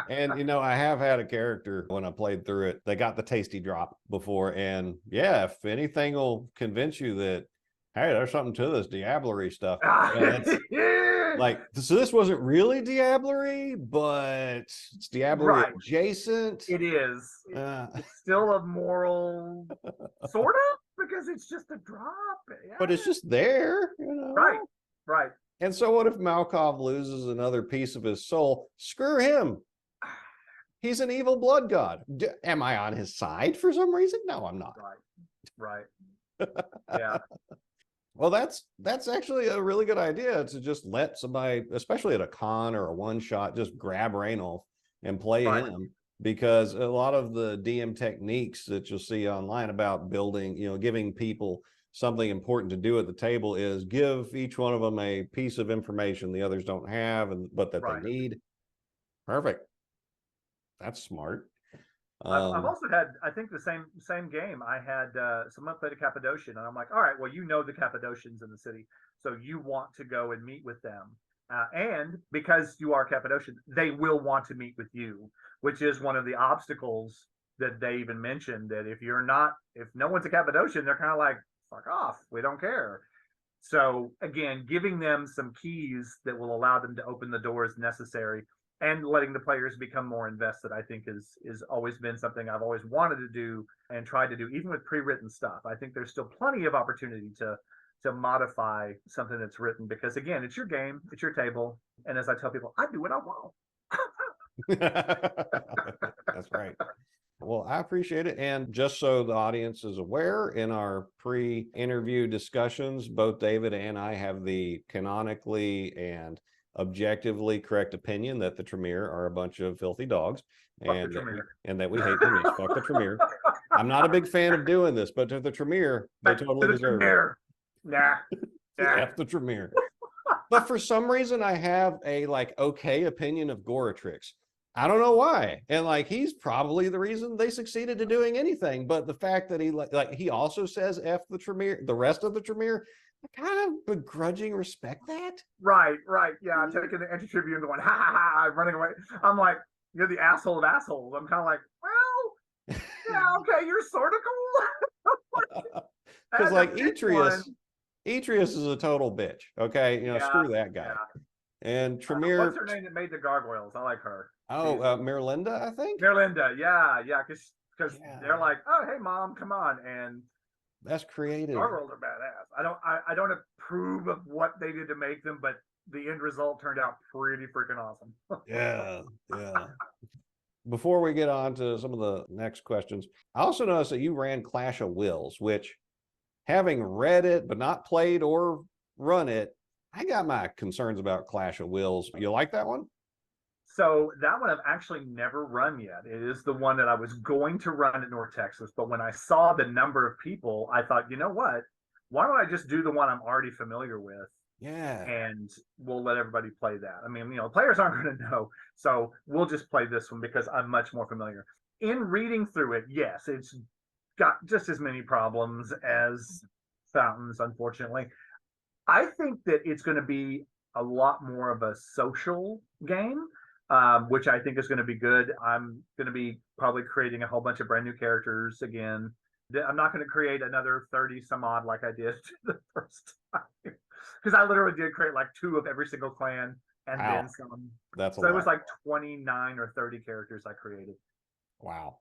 And, I have had a character when I played through it, they got the tasty drop before. And yeah, if anything will convince you that, hey, there's something to this diablerie stuff. Like, so this wasn't really diablerie, but it's diablerie adjacent. It is. It's still a moral, sort of, because it's just a drop. Yeah. But it's just there, Right. And so what if Malkov loses another piece of his soul? Screw him. He's an evil blood god. Am I on his side for some reason? No, I'm not. Right. Yeah. Well, that's actually a really good idea to just let somebody, especially at a con or a one shot, just grab Raynolf and play him, because a lot of the DM techniques that you'll see online about building, giving people something important to do at the table is give each one of them a piece of information the others don't have, but that they need. Perfect. That's smart. I've also had, I think the same game. I had someone played a Cappadocian, and I'm like, all right, well, the Cappadocians in the city, so you want to go and meet with them, and because you are Cappadocian, they will want to meet with you, which is one of the obstacles that they even mentioned. That if no one's a Cappadocian, they're kind of like, fuck off, we don't care. So again, giving them some keys that will allow them to open the doors necessary, and letting the players become more invested, I think is always been something I've always wanted to do and tried to do, even with pre-written stuff. I think there's still plenty of opportunity to modify something that's written, because again, it's your game, it's your table, and as I tell people, I do what I want. That's right. Well, I appreciate it. And just so the audience is aware, in our pre-interview discussions, both David and I have the canonically and objectively correct opinion that the Tremere are a bunch of filthy dogs, and that we hate them. Fuck the Tremere. I'm not a big fan of doing this, but to the Tremere, they totally deserve it. Nah. F the Tremere. But for some reason, I have a okay opinion of Goratrix. I don't know why. And he's probably the reason they succeeded in doing anything. But the fact that he also says F the Tremere, the rest of the Tremere, I kind of begrudging respect that. Right. Yeah, I'm taking the entry tribune going, ha ha ha, I'm running away. I'm like, you're the asshole of assholes. I'm kind of like, well, yeah, okay, you're sort of cool. Because Etrius is a total bitch. Okay, screw that guy. Yeah. And Tremere. What's her name that made the gargoyles? I like her. Oh, Merlinda, I think. Merlinda, yeah, because they're like, oh, hey, mom, come on, and that's creative. Gargoyles are badass. I don't approve of what they did to make them, but the end result turned out pretty freaking awesome. Yeah. Before we get on to some of the next questions, I also noticed that you ran Clash of Wills, which, having read it but not played or run it, I got my concerns about Clash of Wills. You like that one? So that one I've actually never run yet. It is the one that I was going to run in North Texas, but when I saw the number of people, I thought, you know what? Why don't I just do the one I'm already familiar with? Yeah. And we'll let everybody play that. I mean, players aren't going to know, so we'll just play this one because I'm much more familiar. In reading through it, yes, it's got just as many problems as Fountains, unfortunately. I think that it's going to be a lot more of a social game, which I think is going to be good. I'm going to be probably creating a whole bunch of brand new characters again. I'm not going to create another 30 some odd like I did the first time, because I literally did create 2 of every single clan and then some. That's a lot. It was 29 or 30 characters I created. Wow.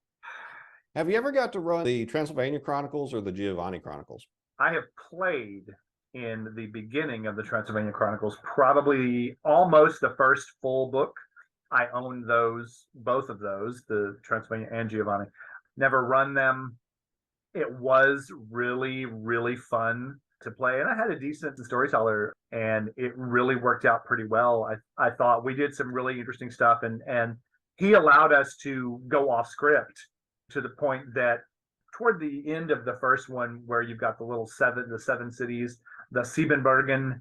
Have you ever got to run the Transylvania Chronicles or the Giovanni Chronicles? I have played in the beginning of the Transylvania Chronicles, probably almost the first full book. I own both of those, the Transylvania and Giovanni. never run them. It was really, really fun to play. And I had a decent storyteller, and it really worked out pretty well. I thought we did some really interesting stuff, and he allowed us to go off script to the point that toward the end of the first one, where you've got the seven cities, the Siebenbergen.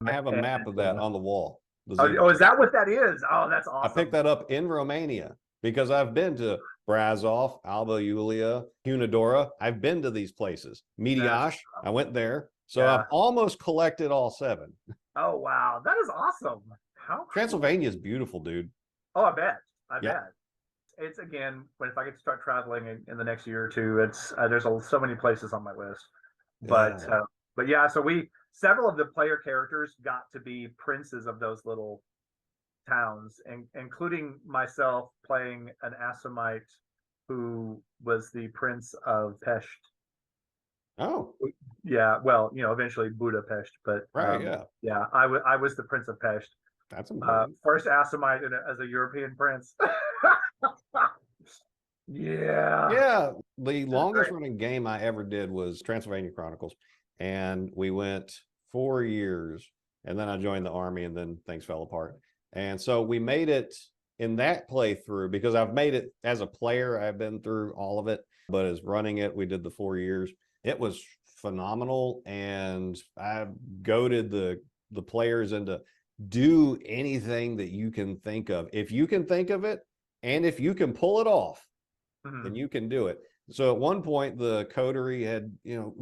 I have a map of that on the wall. Oh, is that what that is? Oh, that's awesome. I picked that up in Romania because I've been to Brasov, Alba Iulia, Hunadora. I've been to these places. Mediash, I went there. So I've almost collected all 7. Oh, wow. That is awesome. How cool. Transylvania is beautiful, dude. Oh, I bet. I bet. It's, again, but if I get to start traveling in the next year or two, it's there's so many places on my list. But yeah, so several of the player characters got to be princes of those little towns, including myself playing an Assamite who was the Prince of Pest. Oh, yeah. Well, eventually Budapest, but yeah, I was the Prince of Pest. That's amazing. First Assamite as a European prince. Yeah. The longest running game I ever did was Transylvania Chronicles, and we went 4 years, and then I joined the army, and then things fell apart. And so we made it in that playthrough, because I've made it as a player. I've been through all of it, but as running it, we did the 4 years. It was phenomenal, and I goaded the players into do anything that you can think of. If you can think of it, and if you can pull it off, then you can do it. So at one point, the coterie had,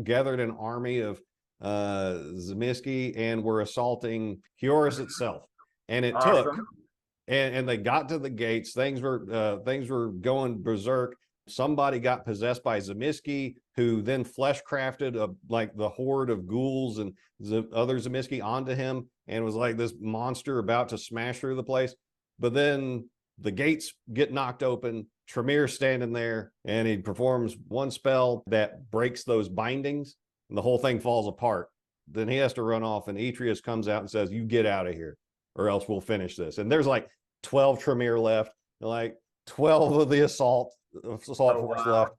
gathered an army of Zimiski and were assaulting Kioris itself. And it took, and they got to the gates. Things were going berserk. Somebody got possessed by Zimiski, who then flesh crafted like the horde of ghouls and other Zimiski onto him, and was like this monster about to smash through the place. But then the gates get knocked open. Tremir's standing there, and he performs one spell that breaks those bindings, and the whole thing falls apart. Then he has to run off, and Atreus comes out and says, "You get out of here, or else we'll finish this." And there's like 12 Tremere left, like 12 of the assault force left.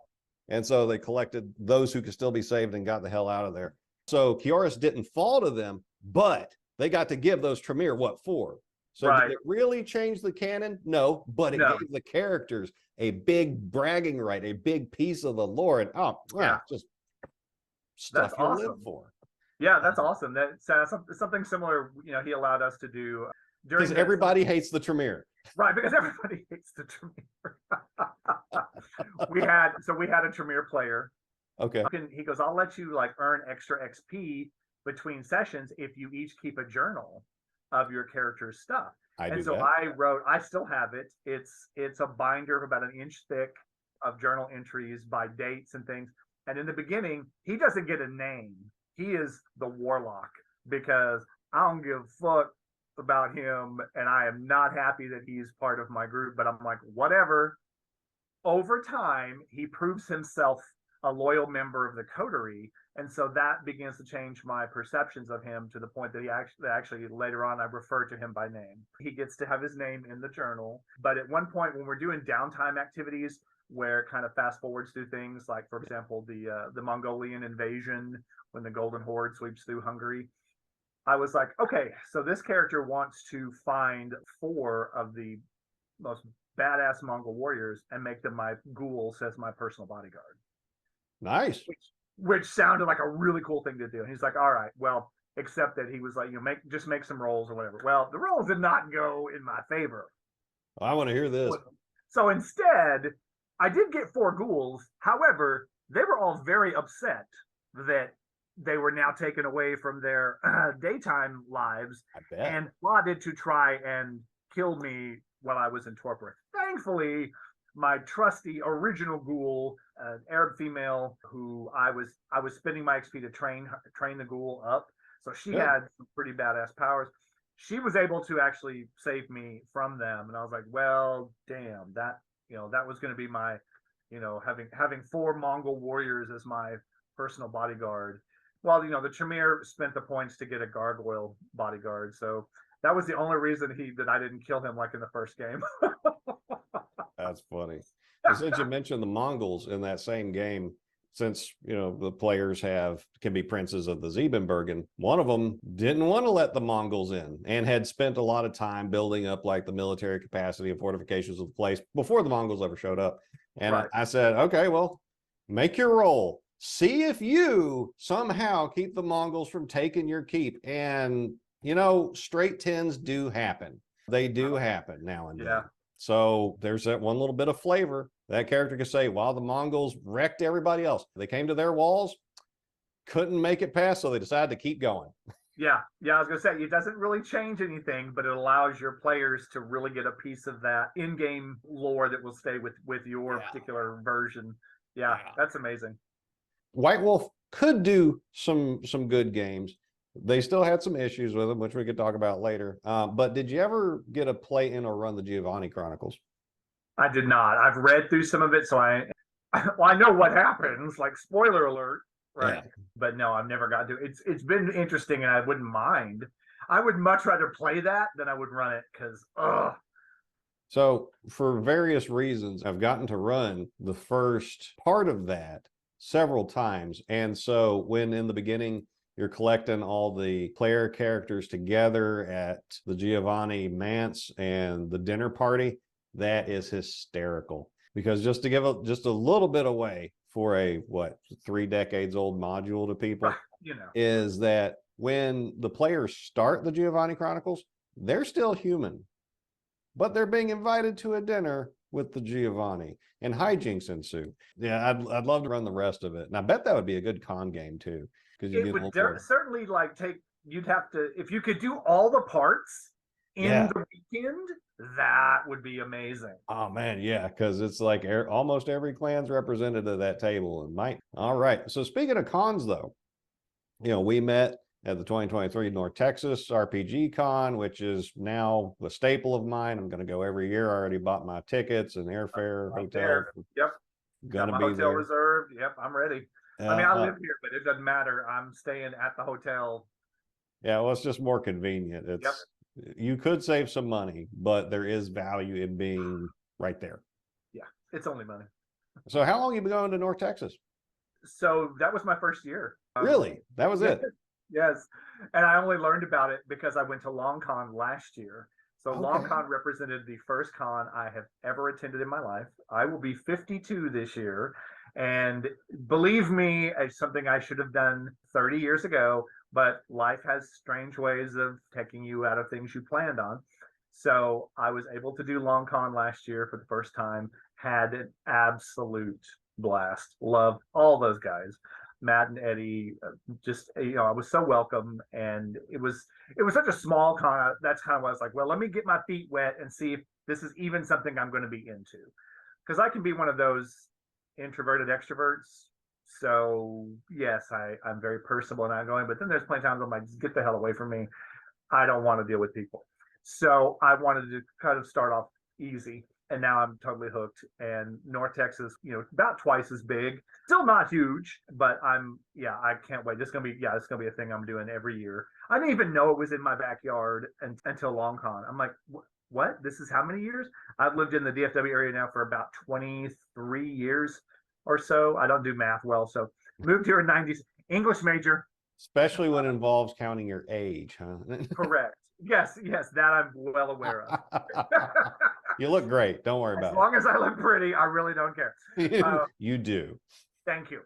And so they collected those who could still be saved and got the hell out of there. So Kioris didn't fall to them, but they got to give those Tremere what for. So did it really change the canon? No, but it gave the characters a big bragging right, a big piece of the lore, and just stuff you live for. Yeah, that's awesome. That's something similar. He allowed us to do because everybody hates the Tremere. Right, because everybody hates the Tremere. we had a Tremere player. Okay. He goes, "I'll let you earn extra XP between sessions if you each keep a journal of your character's stuff." I still have it. It's a binder of about an inch thick of journal entries by dates and things. And in the beginning, he doesn't get a name. He is the warlock, because I don't give a fuck about him, and I am not happy that he's part of my group, but I'm like, whatever. Over time, he proves himself a loyal member of the coterie, and so that begins to change my perceptions of him to the point that he actually later on I refer to him by name. He gets to have his name in the journal, but at one point when we're doing downtime activities where it kind of fast forwards through things, like for example the Mongolian invasion when the Golden Horde sweeps through Hungary, I was like, okay, so this character wants to find 4 of the most badass Mongol warriors and make them my ghouls as my personal bodyguard. Nice. Which sounded like a really cool thing to do. And he's like, all right, well, except that he was like, just make some rolls or whatever. Well, the rolls did not go in my favor. I want to hear this. So instead, I did get 4 ghouls. However, they were all very upset that they were now taken away from their daytime lives and plotted to try and kill me while I was in torpor. Thankfully, my trusty original ghoul, an Arab female who I was spending my XP to train the ghoul up. So she had some pretty badass powers. She was able to actually save me from them. And I was like, well, damn, that was going to be my, having 4 Mongol warriors as my personal bodyguard. Well, the Tremere spent the points to get a gargoyle bodyguard. So that was the only reason that I didn't kill him like in the first game. That's funny. And since you mentioned the Mongols in that same game, since the players can be princes of the Siebenbergen, one of them didn't want to let the Mongols in and had spent a lot of time building up like the military capacity and fortifications of the place before the Mongols ever showed up. And Right. I said, okay, well, make your roll. See if you somehow keep the Mongols from taking your keep. And straight tens do happen. They do happen now and then. So there's that one little bit of flavor. That character could say, while the Mongols wrecked everybody else, they came to their walls, couldn't make it past, so they decided to keep going. Yeah, I was going to say, it doesn't really change anything, but it allows your players to really get a piece of that in-game lore that will stay with your particular version. Yeah, that's amazing. White Wolf could do some good games. They still had some issues with them, which we could talk about later. But did you ever get a play in or run the Giovanni Chronicles? I did not. I've read through some of it, so I know what happens. Like, spoiler alert, right? Yeah. But no, I've never got to. It's been interesting, and I wouldn't mind. I would much rather play that than I would run it because, So for various reasons, I've gotten to run the first part of that several times, and so when in the beginning you're collecting all the player characters together at the Giovanni Manse and the dinner party, that is hysterical. Because just to give just a little bit away for a 3 decades old module to people, is that when the players start the Giovanni Chronicles, they're still human, but they're being invited to a dinner with the Giovanni, and hijinks ensue. Yeah, I'd love to run the rest of it, and I bet that would be a good con game too. It would certainly you'd have to, if you could do all the parts in the weekend, that would be amazing. Oh man, yeah, because it's like almost every clan's represented at that table. And all right. So speaking of cons, though, we met at the 2023 North Texas RPG Con, which is now a staple of mine. I'm going to go every year. I already bought my tickets and airfare, hotel. Yep. Gonna got my hotel reserved. Yep, I'm ready. I mean, I live here, but it doesn't matter. I'm staying at the hotel. Yeah, well, it's just more convenient. You could save some money, but there is value in being right there. Yeah, it's only money. So how long have you been going to North Texas? So that was my first year. Really? That was it? Yes. And I only learned about it because I went to LongCon last year. So LongCon represented the first con I have ever attended in my life. I will be 52 this year. And believe me, it's something I should have done 30 years ago, but life has strange ways of taking you out of things you planned on. So I was able to do LongCon last year for the first time, had an absolute blast. Loved all those guys, Matt and Eddie. Just, I was so welcome, and it was such a small con. That's kind of what I was like, well, let me get my feet wet and see if this is even something I'm going to be into, because I can be one of those introverted extroverts. So yes, I'm very personable and outgoing, but then there's plenty of times I'm like, just get the hell away from me. I don't want to deal with people. So I wanted to kind of start off easy, and now I'm totally hooked. And North Texas, about twice as big, still not huge, but I can't wait. It's gonna be a thing I'm doing every year. I didn't even know it was in my backyard until LongCon. I'm like, what? This is how many years? I've lived in the DFW area now for about 23 years or so. I don't do math well, so moved here in 90s. English major. Especially when it involves counting your age, huh? Correct. Yes, that I'm well aware of. You look great. Don't worry about it. As long as I look pretty, I really don't care. You do. Thank you.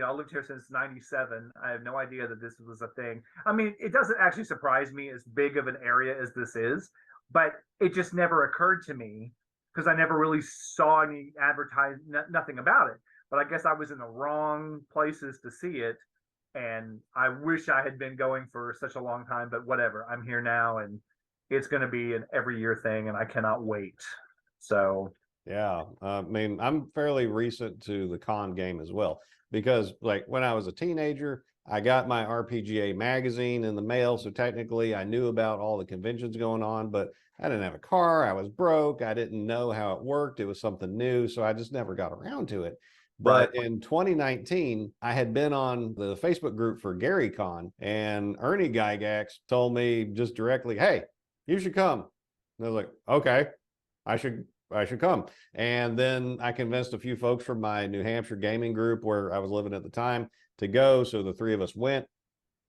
I lived here since 97. I have no idea that this was a thing. I mean, it doesn't actually surprise me as big of an area as this is, but it just never occurred to me because I never really saw any nothing about it. But I guess I was in the wrong places to see it. And I wish I had been going for such a long time, but whatever. I'm here now, and it's going to be an every year thing, and I cannot wait. So yeah, I mean, I'm fairly recent to the con game as well, because like when I was a teenager, I got my RPGA magazine in the mail. So technically I knew about all the conventions going on, but I didn't have a car. I was broke. I didn't know how it worked. It was something new. So I just never got around to it. But in 2019, I had been on the Facebook group for GaryCon, and Ernie Gygax told me just directly, hey, you should come. And I was like, okay, I should come. And then I convinced a few folks from my New Hampshire gaming group where I was living at the time to go. So the three of us went.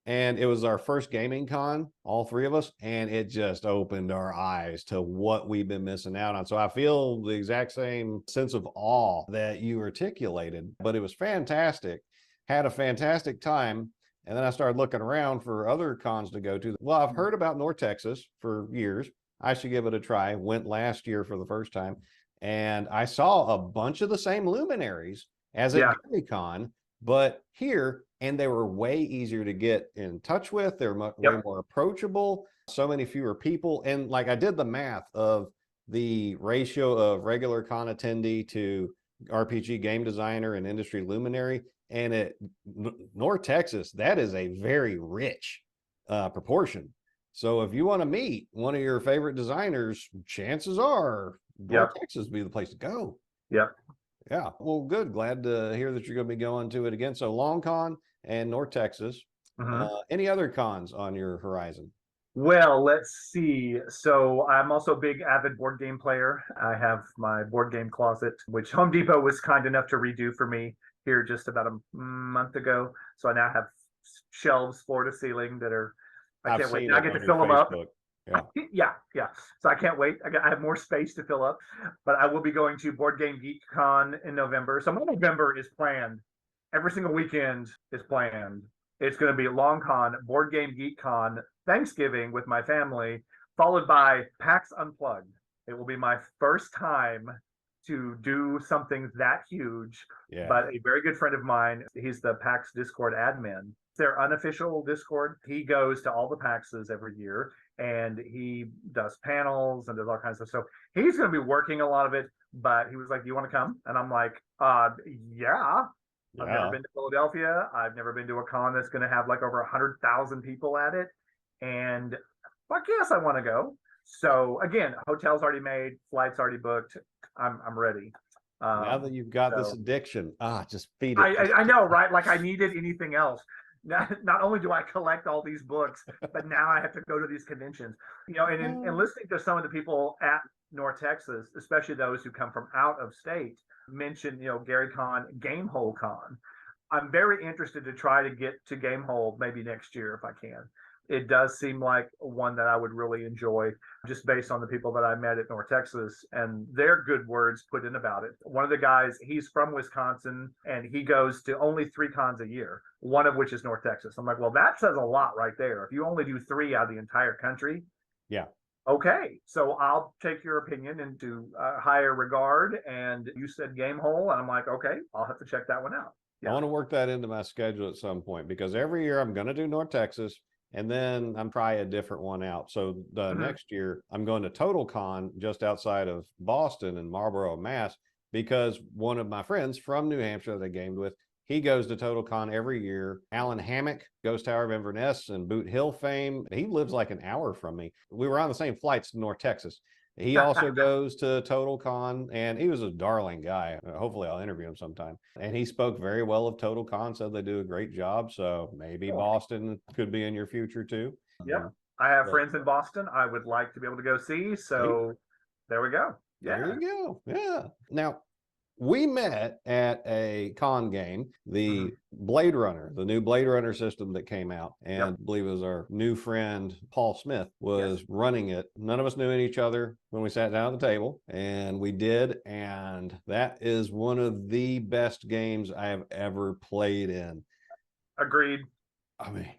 And it was our first gaming con, all three of us, and it just opened our eyes to what we've been missing out on. So I feel the exact same sense of awe that you articulated, but it was fantastic. Had a fantastic time. And then I started looking around for other cons to go to. Well, I've heard about North Texas for years. I should give it a try. Went last year for the first time, and I saw a bunch of the same luminaries as at Gary Con, but here, and they were way easier to get in touch with. They're way more approachable, so many fewer people. And like I did the math of the ratio of regular con attendee to RPG game designer and industry luminary. And at North Texas, that is a very rich proportion. So if you want to meet one of your favorite designers, chances are North Texas would be the place to go. Yeah. Well, good. Glad to hear that you're going to be going to it again. So Long Con and North Texas. Any other cons on your horizon? Well, let's see. So I'm also a big avid board game player. I have my board game closet, which Home Depot was kind enough to redo for me here just about a month ago. So I now have shelves floor to ceiling that are, I can't wait. I get to fill them up. Yeah. So I can't wait. I have more space to fill up, but I will be going to Board Game Geek Con in November. So my November is planned. Every single weekend is planned. It's going to be Long Con, Board Game Geek Con, Thanksgiving with my family, followed by PAX Unplugged. It will be my first time to do something that huge, but a very good friend of mine, he's the PAX Discord admin. Their unofficial Discord. He goes to all the PAXs every year and he does panels and does all kinds of stuff. So he's going to be working a lot of it, but he was like, do you want to come? And I'm like, yeah. I've never been to Philadelphia. I've never been to a con that's going to have like over 100,000 people at it. And fuck yes, I want to go. So again, hotel's already made, flights already booked. I'm ready. Now that you've got this addiction, just feed it. I know, right? Like I needed anything else. Not only do I collect all these books, but now I have to go to these conventions. You know, and listening to some of the people at North Texas, especially those who come from out of state, mention, Gary Con, Gamehole Con. I'm very interested to try to get to Gamehole maybe next year if I can. It does seem like one that I would really enjoy just based on the people that I met at North Texas and their good words put in about it. One of the guys, he's from Wisconsin and he goes to only 3 cons a year, one of which is North Texas. I'm like, well, that says a lot right there. If you only do 3 out of the entire country. Okay, so I'll take your opinion into higher regard. And you said Gamehole, and I'm like, okay, I'll have to check that one out. I want to work that into my schedule at some point because every year I'm going to do North Texas. And then I'm trying a different one out. So the next year, I'm going to Total Con just outside of Boston in Marlborough, Mass, because one of my friends from New Hampshire that I gamed with, he goes to Total Con every year. Alan Hammock, Ghost Tower of Inverness and Boot Hill fame. He lives like an hour from me. We were on the same flights to North Texas. He also goes to Total Con, and he was a darling guy. Hopefully I'll interview him sometime. And he spoke very well of Total Con, said they do a great job. So maybe Boston could be in your future too. Yep. I have friends in Boston I would like to be able to go see. So there we go. There you go. Yeah. Now, we met at a con game, the Blade Runner, the new Blade Runner system that came out. And I believe it was our new friend, Paul Smith, was running it. None of us knew each other when we sat down at the table, and we did. And that is one of the best games I have ever played in. Agreed. I mean,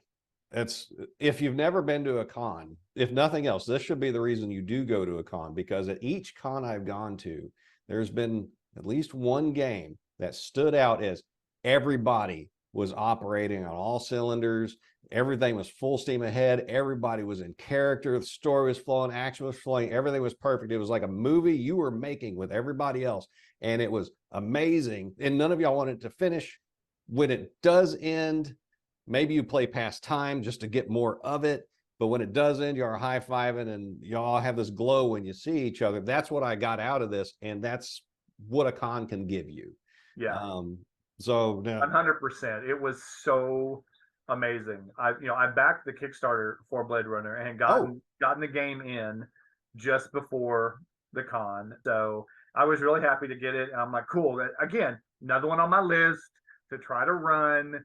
if you've never been to a con, if nothing else, this should be the reason you do go to a con, because at each con I've gone to, there's been at least one game that stood out as everybody was operating on all cylinders. Everything was full steam ahead. Everybody was in character. The story was flowing, action was flowing. Everything was perfect. It was like a movie you were making with everybody else. And it was amazing. And none of y'all wanted to finish. When it does end, maybe you play past time just to get more of it. But when it does end, you're high-fiving and y'all have this glow when you see each other. That's what I got out of this. And that's what a con can give you. So 100%. It was so amazing. I backed the Kickstarter for Blade Runner and gotten the game in just before the con. So I was really happy to get it. And I'm like, cool. Again, another one on my list to try to run.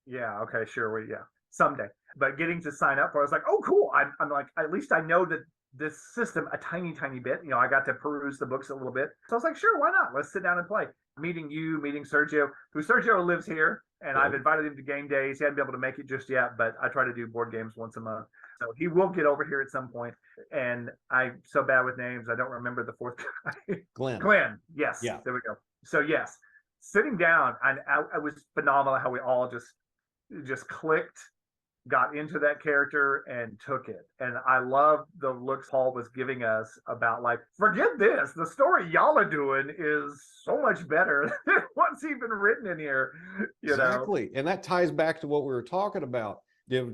Yeah, okay, sure. Yeah, someday. But getting to sign up for it, I was like, oh, cool. I'm like, at least I know that this system a tiny, tiny bit. I got to peruse the books a little bit. So I was like, sure, why not? Let's sit down and play. Meeting Sergio, who Sergio lives here. And I've invited him to game days. He hadn't been able to make it just yet, but I try to do board games once a month. So he will get over here at some point. And I'm so bad with names, I don't remember the fourth guy. Glenn. Yes. Yeah. There we go. So yes, sitting down, I was phenomenal how we all just clicked, got into that character and took it. And I love the looks Paul was giving us about like, forget this, the story y'all are doing is so much better than what's even written in here. Exactly. And that ties back to what we were talking about.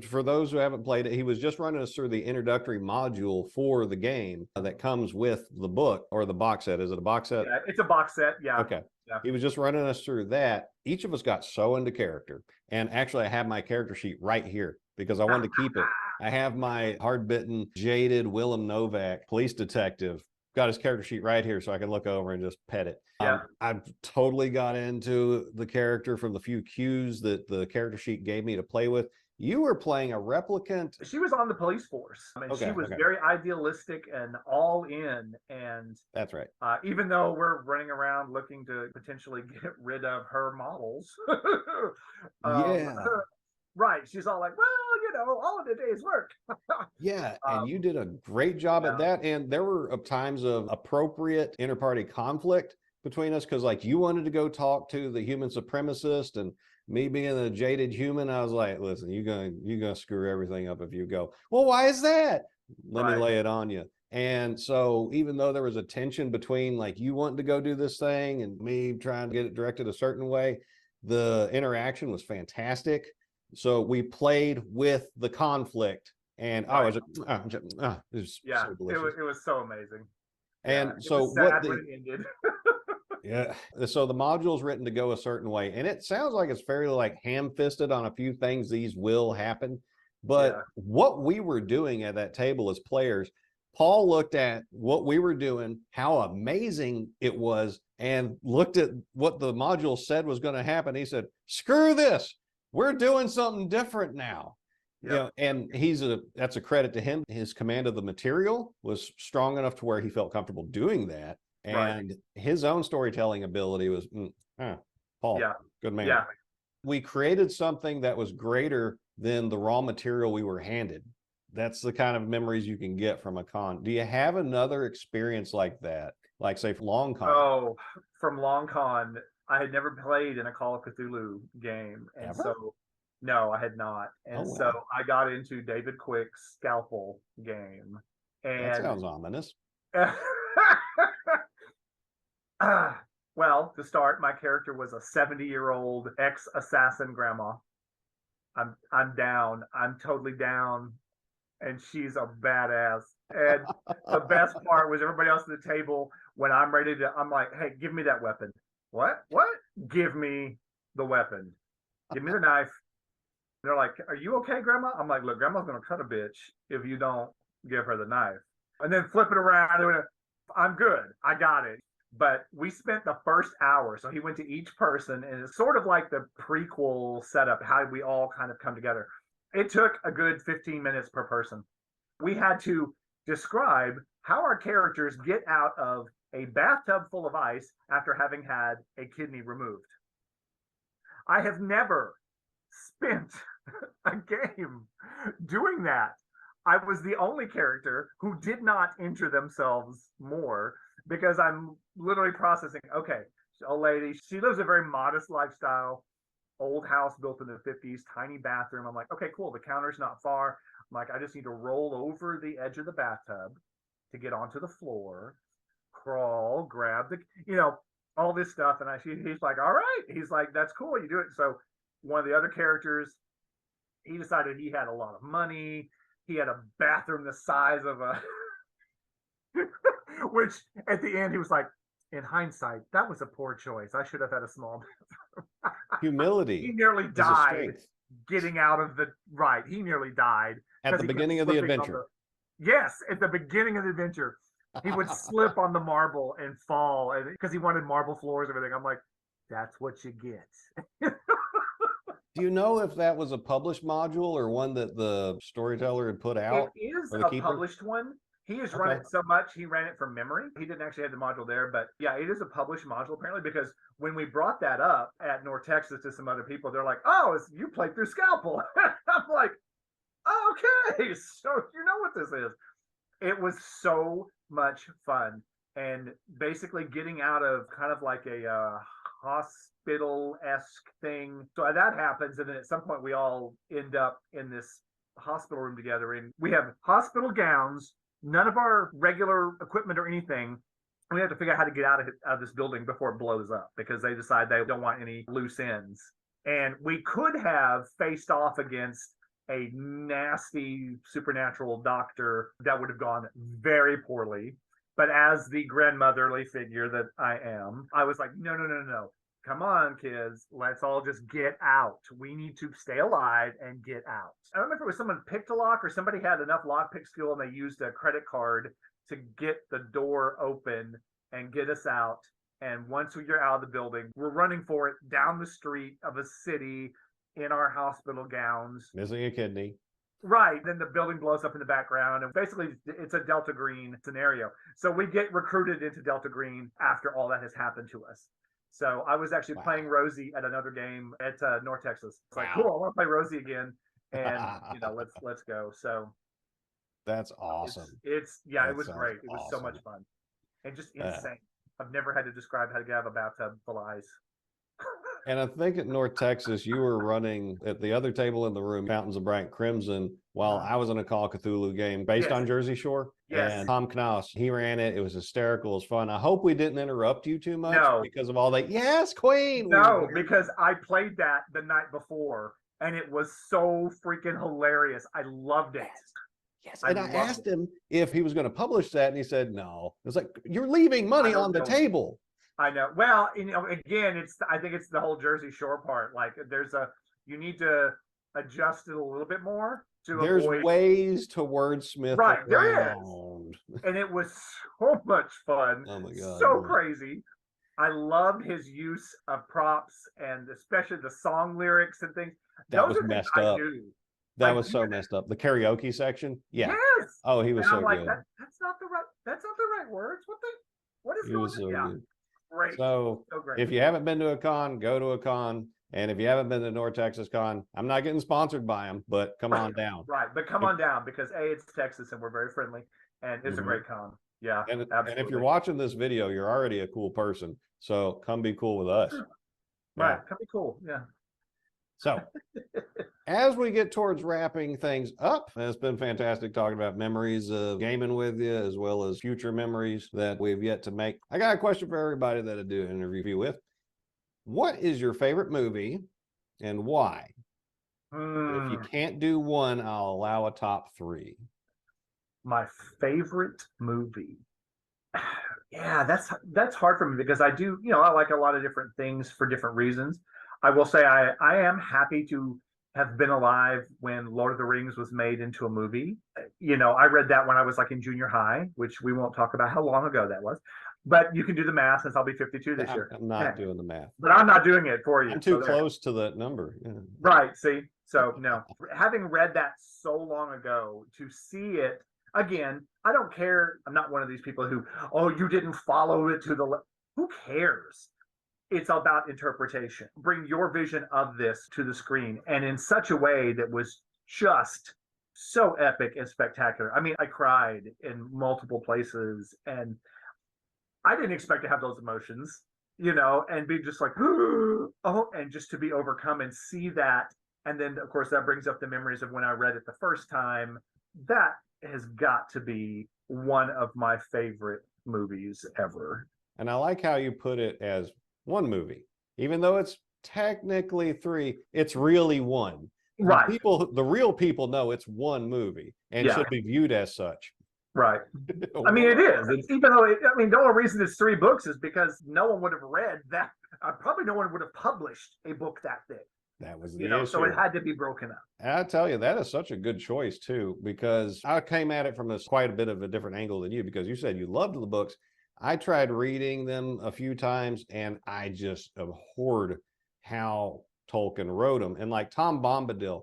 For those who haven't played it, he was just running us through the introductory module for the game that comes with the book or the box set. Is it a box set? Yeah, it's a box set. Yeah. Okay. Yeah. He was just running us through that. Each of us got so into character. And actually, I have my character sheet right here because I wanted to keep it. I have my hard-bitten, jaded Willem Novak police detective. Got his character sheet right here so I can look over and just pet it. Yeah. I totally got into the character from the few cues that the character sheet gave me to play with. You were playing a replicant. She was on the police force. She was very idealistic and all in. And that's right. Even though we're running around looking to potentially get rid of her models. Right. She's all like, well, all of the day's work. Yeah. And you did a great job at that. And there were times of appropriate inter-party conflict between us because like you wanted to go talk to the human supremacist and me being a jaded human, I was like, listen, you're gonna screw everything up if you go, well, why is that? Let me lay it on you. And so even though there was a tension between like you wanting to go do this thing and me trying to get it directed a certain way, the interaction was fantastic. So we played with the conflict and it was so delicious. It was so amazing. And so what when it ended. Yeah. So the module's written to go a certain way. And it sounds like it's fairly like ham-fisted on a few things. These will happen. But what we were doing at that table as players, Paul looked at what we were doing, how amazing it was, and looked at what the module said was going to happen. He said, screw this. We're doing something different now. Yep. And that's a credit to him. His command of the material was strong enough to where he felt comfortable doing that. And his own storytelling ability was, Paul, good man. Yeah. We created something that was greater than the raw material we were handed. That's the kind of memories you can get from a con. Do you have another experience like that? Like say Long Con? Oh, from Long Con, I had never played in a Call of Cthulhu game. And so, no, I had not. And so I got into David Quick's Scalpel game. And that sounds ominous. Well, to start, my character was a 70-year-old ex-assassin grandma. I'm down. I'm totally down. And she's a badass. And the best part was everybody else at the table, when I'm ready to, I'm like, hey, give me that weapon. What? Give me the weapon. Give me the knife. They're like, are you okay, Grandma? I'm like, look, Grandma's going to cut a bitch if you don't give her the knife. And then flip it around. I'm good. I got it. But we spent the first hour. So he went to each person, and it's sort of like the prequel setup, how we all kind of come together. It took a good 15 minutes per person. We had to describe how our characters get out of a bathtub full of ice after having had a kidney removed. I have never spent a game doing that. I was the only character who did not injure themselves more because I'm literally processing, okay, old lady, she lives a very modest lifestyle, old house built in the 50s, tiny bathroom. I'm like, okay, cool. The counter's not far. I'm like, I just need to roll over the edge of the bathtub to get onto the floor, crawl, grab the, all this stuff. And he's like, all right. He's like, that's cool. You do it. So one of the other characters, he decided he had a lot of money. He had a bathroom the size of a, which at the end he was like, in hindsight, that was a poor choice. I should have had a small bathroom. Humility. He nearly died getting out of the, he nearly died. At the beginning of the adventure. Yes, at the beginning of the adventure. He would slip on the marble and fall, and because he wanted marble floors and everything. I'm like, that's what you get. Do you know if that was a published module or one that the storyteller had put out? It is or the a keeper? published one. He has run Okay. it so much, he ran it from memory. He didn't actually have the module there, but yeah, it is a published module apparently, because when we brought that up at North Texas to some other people, they're like, oh, you played through Scalpel. I'm like, oh, okay, so you know what this is. It was so much fun. And basically getting out of kind of like a hospital-esque thing. So that happens, and then at some point we all end up in this hospital room together, and we have hospital gowns, none of our regular equipment or anything. We have to figure out how to get out of this building before it blows up, because they decide they don't want any loose ends. And we could have faced off against a nasty supernatural doctor that would have gone very poorly. But as the grandmotherly figure that I am, I was like, no. Come on, kids. Let's all just get out. We need to stay alive and get out. I don't know if it was someone picked a lock or somebody had enough lockpick skill and they used a credit card to get the door open and get us out. And once we're out of the building, we're running for it down the street of a city in our hospital gowns. Missing a kidney. Right. Then the building blows up in the background. And basically, it's a Delta Green scenario. So we get recruited into Delta Green after all that has happened to us. So I was actually playing Rosie at another game at North Texas. It's like, cool, I want to play Rosie again. And, let's go. So that's awesome. It was great. It was so much fun. And just insane. I've never had to describe how to have a bathtub full of ice. And I think at North Texas, you were running at the other table in the room, Fountains of Bright Crimson, while I was in a Call of Cthulhu game based on Jersey Shore. Yes. And Tom Knaus, he ran it. It was hysterical. It was fun. I hope we didn't interrupt you too much because of all that. Yes, Queen. No, because I played that the night before, and it was so freaking hilarious. I loved it. Yes. And I asked him if he was going to publish that, and he said no. It was like, you're leaving money on the table. I know. Well, again, I think it's the whole Jersey Shore part. Like, you need to adjust it a little bit more to There's avoid ways to wordsmith right it there around. is, and it was so much fun. Oh my god, so crazy. I loved his use of props and especially the song lyrics and things. That was messed up. That was so messed up. The karaoke section, Yes. Oh, he was so like, good. That's not the right words. What is going on? Good. Great. So great. If you haven't been to a con, go to a con. And if you haven't been to North Texas Con, I'm not getting sponsored by them, but come on down. Right, but come on down because it's Texas and we're very friendly and it's a great con. Yeah, and absolutely. And if you're watching this video, you're already a cool person. So come be cool with us. Right, come be cool. Yeah. So as we get towards wrapping things up, it's been fantastic talking about memories of gaming with you, as well as future memories that we've yet to make. I got a question for everybody that I do an interview with. What is your favorite movie and why? If you can't do one, I'll allow a top 3. My favorite movie. Yeah, that's hard for me because I do, I like a lot of different things for different reasons. I will say I am happy to have been alive when Lord of the Rings was made into a movie. I read that when I was like in junior high, which we won't talk about how long ago that was. But you can do the math since I'll be 52 this year. I'm not doing the math. But I'm not doing it for you. I'm too close to that number. Yeah. Right. See? So, no. Having read that so long ago, to see it, again, I don't care. I'm not one of these people who, you didn't follow it to the who cares? It's about interpretation. Bring your vision of this to the screen, and in such a way that was just so epic and spectacular. I mean, I cried in multiple places, and I didn't expect to have those emotions, and be just like, and just to be overcome and see that. And then, of course, that brings up the memories of when I read it the first time. That has got to be one of my favorite movies ever. And I like how you put it as one movie. Even though it's technically 3, it's really one. Right. The real people know it's one movie and should be viewed as such. Right. I mean, it is. It's, even though, the only reason it's 3 books is because no one would have read that. Probably no one would have published a book that thick. That was You the know, so it issue. had to be broken up. And I tell you, that is such a good choice too, because I came at it from quite a bit of a different angle than you, because you said you loved the books. I tried reading them a few times and I just abhorred how Tolkien wrote them. And like Tom Bombadil,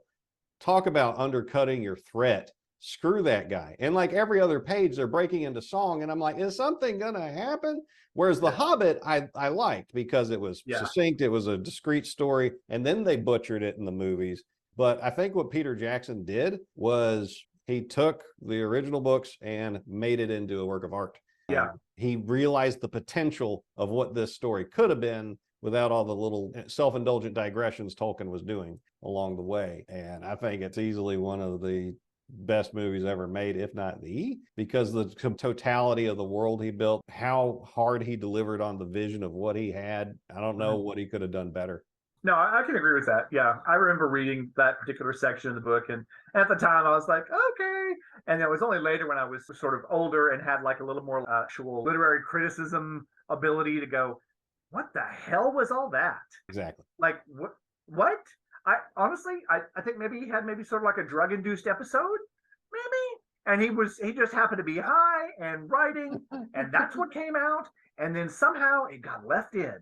talk about undercutting your threat. Screw that guy. And like every other page, they're breaking into song. And I'm like, is something going to happen? Whereas The Hobbit, I liked because it was succinct. It was a discrete story. And then they butchered it in the movies. But I think what Peter Jackson did was he took the original books and made it into a work of art. Yeah. He realized the potential of what this story could have been without all the little self-indulgent digressions Tolkien was doing along the way. And I think it's easily one of the best movies ever made, if not the, because the totality of the world he built, how hard he delivered on the vision of what he had. I don't know what he could have done better. No, I can agree with that. Yeah, I remember reading that particular section in the book, and at the time I was like, okay. And it was only later when I was sort of older and had like a little more actual literary criticism ability to go, what the hell was all that? Exactly. Like, what? I honestly, I think maybe he had maybe sort of like a drug-induced episode, maybe. And he just happened to be high and writing, and that's what came out. And then somehow it got left in.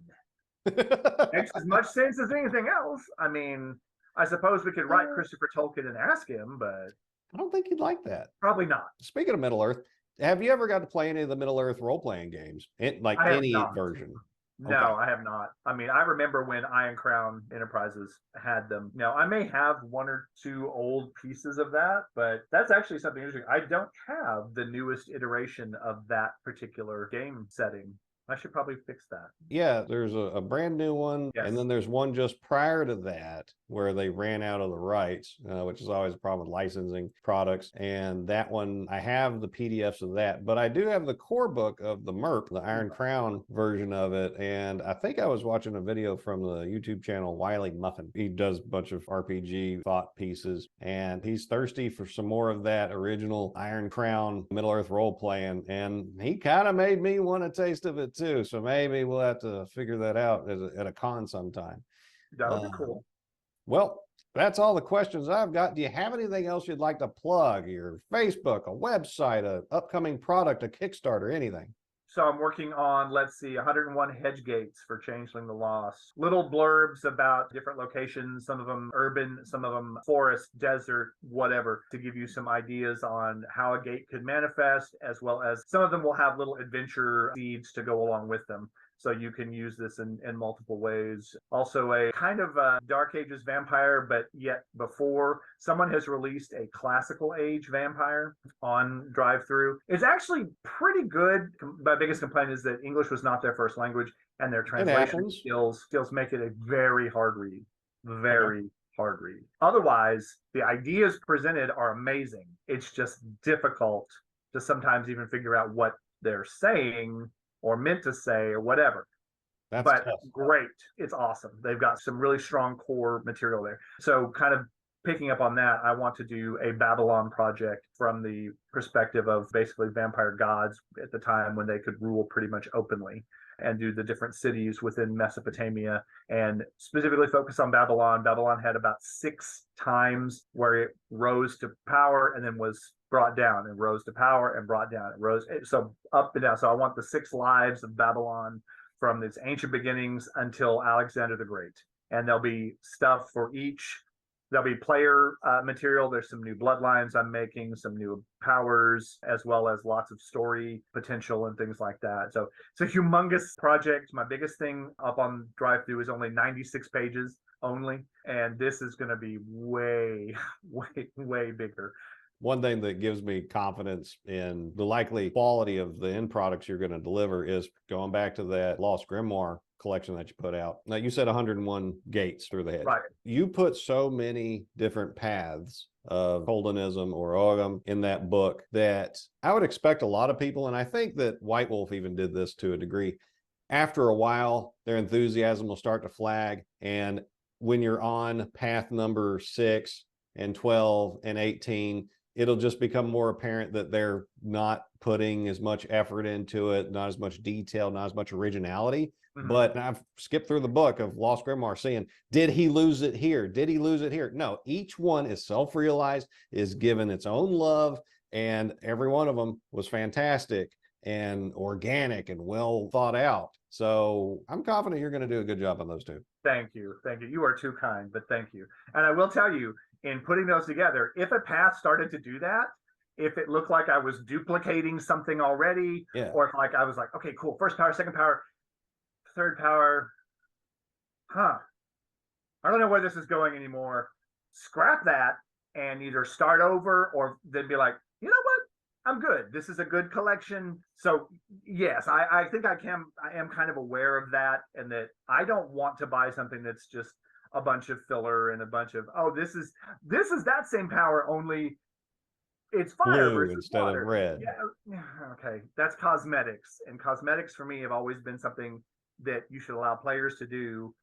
Makes as much sense as anything else. I mean, I suppose we could write Christopher Tolkien and ask him, but I don't think he'd like that. Probably not. Speaking of Middle Earth, have you ever got to play any of the Middle Earth role-playing games? Like any version? No, I have not. I mean, I remember when Iron Crown Enterprises had them. Now, I may have one or two old pieces of that, but that's actually something interesting. I don't have the newest iteration of that particular game setting. I should probably fix that. Yeah, there's a brand new one. Yes. And then there's one just prior to that where they ran out of the rights, which is always a problem with licensing products. And that one, I have the PDFs of that, but I do have the core book of the MERP, the Iron Crown version of it. And I think I was watching a video from the YouTube channel Willy Muffin. He does a bunch of RPG thought pieces, and he's thirsty for some more of that original Iron Crown Middle Earth role playing. And he kind of made me want a taste of it too. So maybe we'll have to figure that out at a con sometime. That would be cool. Well, that's all the questions I've got. Do you have anything else you'd like to plug? Your Facebook, a website, an upcoming product, a Kickstarter, anything? So I'm working on, let's see, 101 hedge gates for Changeling the Lost. Little blurbs about different locations, some of them urban, some of them forest, desert, whatever, to give you some ideas on how a gate could manifest, as well as some of them will have little adventure seeds to go along with them. So you can use this in multiple ways. Also a kind of a Dark Ages vampire, but yet before. Someone has released a classical age vampire on drive-through. It's actually pretty good. My biggest complaint is that English was not their first language, and their translation skills make it a very hard read. Very hard read. Otherwise, the ideas presented are amazing. It's just difficult to sometimes even figure out what they're saying or meant to say or whatever. But tough. Great. It's awesome. They've got some really strong core material there. So kind of picking up on that, I want to do a Babylon project from the perspective of basically vampire gods at the time when they could rule pretty much openly, and do the different cities within Mesopotamia and specifically focus on Babylon. Babylon had about 6 times where it rose to power and then was brought down, and rose to power and brought down. It rose, so up and down. So I want the 6 lives of Babylon from its ancient beginnings until Alexander the Great. And there'll be stuff for each. There'll be player material. There's some new bloodlines I'm making, some new powers, as well as lots of story potential and things like that. So it's a humongous project. My biggest thing up on drive-through is only 96 pages only. And this is going to be way, way, way bigger. One thing that gives me confidence in the likely quality of the end products you're going to deliver is going back to that Lost Grimoire collection that you put out. Now, you said 101 gates through the head. Right. You put so many different paths of Holdenism or Ogham in that book that I would expect a lot of people, and I think that White Wolf even did this to a degree, after a while, their enthusiasm will start to flag. And when you're on path number 6 and 12 and 18, it'll just become more apparent that they're not putting as much effort into it, not as much detail, not as much originality. Mhm. But I've skipped through the book of Lost Grimoire seeing, did he lose it here? Did he lose it here? No, each one is self-realized, is given its own love, and every one of them was fantastic and organic and well thought out. So I'm confident you're going to do a good job on those two. Thank you. Thank you. You are too kind, but thank you. And I will tell you, in putting those together, if a path started to do that, if it looked like I was duplicating something already, or if like I was like, okay, cool, first power, second power, third power, I don't know where this is going anymore. Scrap that and either start over or then be like, you know what? I'm good. This is a good collection. So yes, I think I am kind of aware of that, and that I don't want to buy something that's just a bunch of filler and a bunch of, oh, this is that same power, only it's fire Blue versus instead water. of red. Yeah, okay. That's cosmetics. And cosmetics for me have always been something that you should allow players to do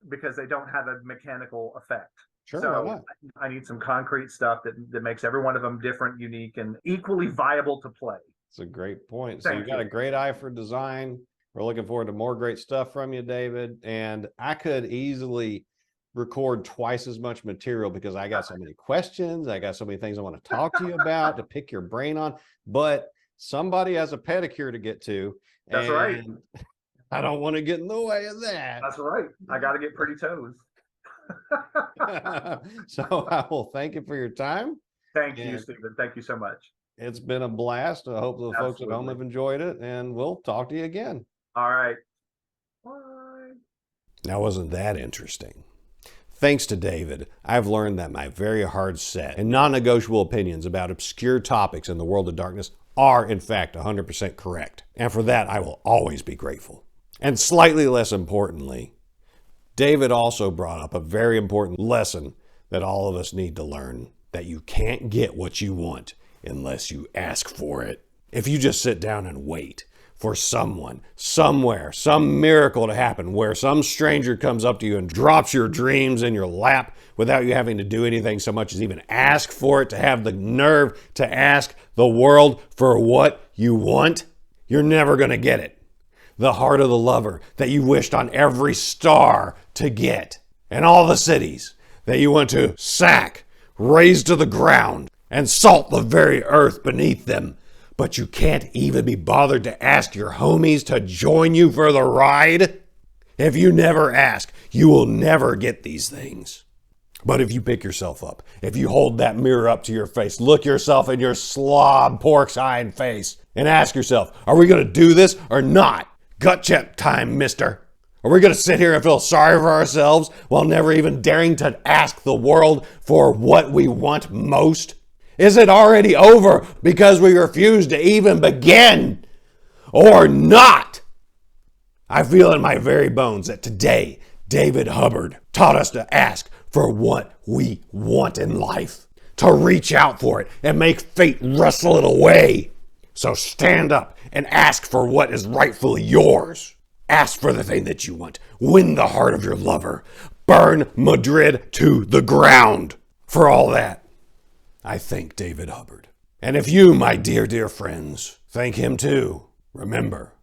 because they don't have a mechanical effect. Sure, So I need some concrete stuff that makes every one of them different, unique, and equally viable to play. It's a great point. So Thank you've got you. a great eye for design. We're looking forward to more great stuff from you, David. And I could easily record twice as much material because I got so many questions. I got so many things I want to talk to you about, to pick your brain on. But somebody has a pedicure to get to. That's right. I don't want to get in the way of that. That's right. I got to get pretty toes. So I will thank you for your time. Thank you, Stephen. Thank you so much. It's been a blast. I hope the folks at home have enjoyed it, and we'll talk to you again. All right. Bye. Now, wasn't that interesting? Thanks to David, I've learned that my very hard set and non-negotiable opinions about obscure topics in the world of darkness are, in fact, 100% correct. And for that, I will always be grateful. And slightly less importantly, David also brought up a very important lesson that all of us need to learn, that you can't get what you want unless you ask for it. If you just sit down and wait for someone, somewhere, some miracle to happen where some stranger comes up to you and drops your dreams in your lap without you having to do anything so much as even ask for it, to have the nerve to ask the world for what you want, you're never going to get it. The heart of the lover that you wished on every star to get, and all the cities that you want to sack, raze to the ground, and salt the very earth beneath them. But you can't even be bothered to ask your homies to join you for the ride. If you never ask, you will never get these things. But if you pick yourself up, if you hold that mirror up to your face, look yourself in your slob pork-eyed face, and ask yourself, are we going to do this or not? Gut check time, mister. Are we going to sit here and feel sorry for ourselves while never even daring to ask the world for what we want most? Is it already over because we refuse to even begin? Or not? I feel in my very bones that today, David Hubbard taught us to ask for what we want in life, to reach out for it and make fate wrestle it away. So stand up and ask for what is rightfully yours. Ask for the thing that you want. Win the heart of your lover. Burn Madrid to the ground. For all that, I thank David Hubbard. And if you, my dear, dear friends, thank him too, remember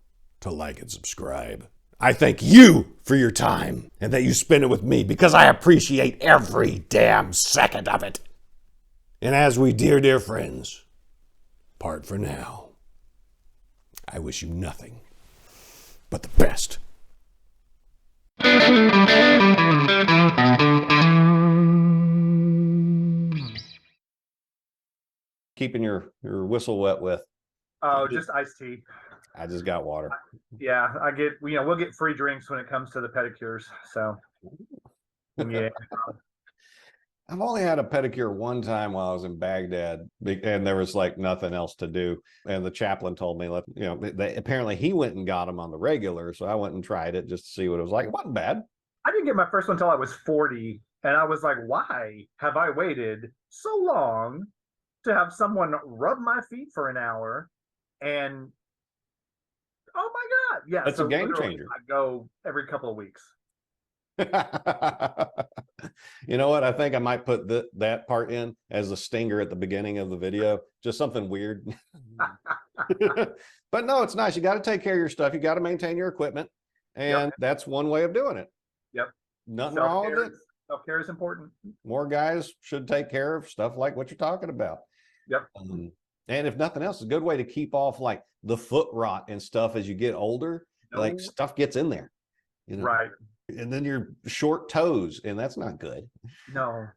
to like and subscribe. I thank you for your time and that you spend it with me because I appreciate every damn second of it. And as we, dear, dear friends, part for now, I wish you nothing but the best. Keeping your whistle wet with? Oh, just iced tea. I just got water. Yeah, I get, we'll get free drinks when it comes to the pedicures. So, yeah. I've only had a pedicure one time while I was in Baghdad, and there was like nothing else to do. And the chaplain told me, apparently he went and got them on the regular. So I went and tried it just to see what it was like. It wasn't bad. I didn't get my first one until I was 40. And I was like, why have I waited so long to have someone rub my feet for an hour? And oh my God. Yeah. That's a game changer. I go every couple of weeks. You know what? I think I might put that part in as a stinger at the beginning of the video. Just something weird. But no, it's nice. You got to take care of your stuff. You got to maintain your equipment. And that's one way of doing it. Yep. Nothing wrong with it. Self-care is important. More guys should take care of stuff like what you're talking about. Yep. And if nothing else, it's a good way to keep off like the foot rot and stuff as you get older. Like stuff gets in there. Right. And then your short toes, and that's not good. No.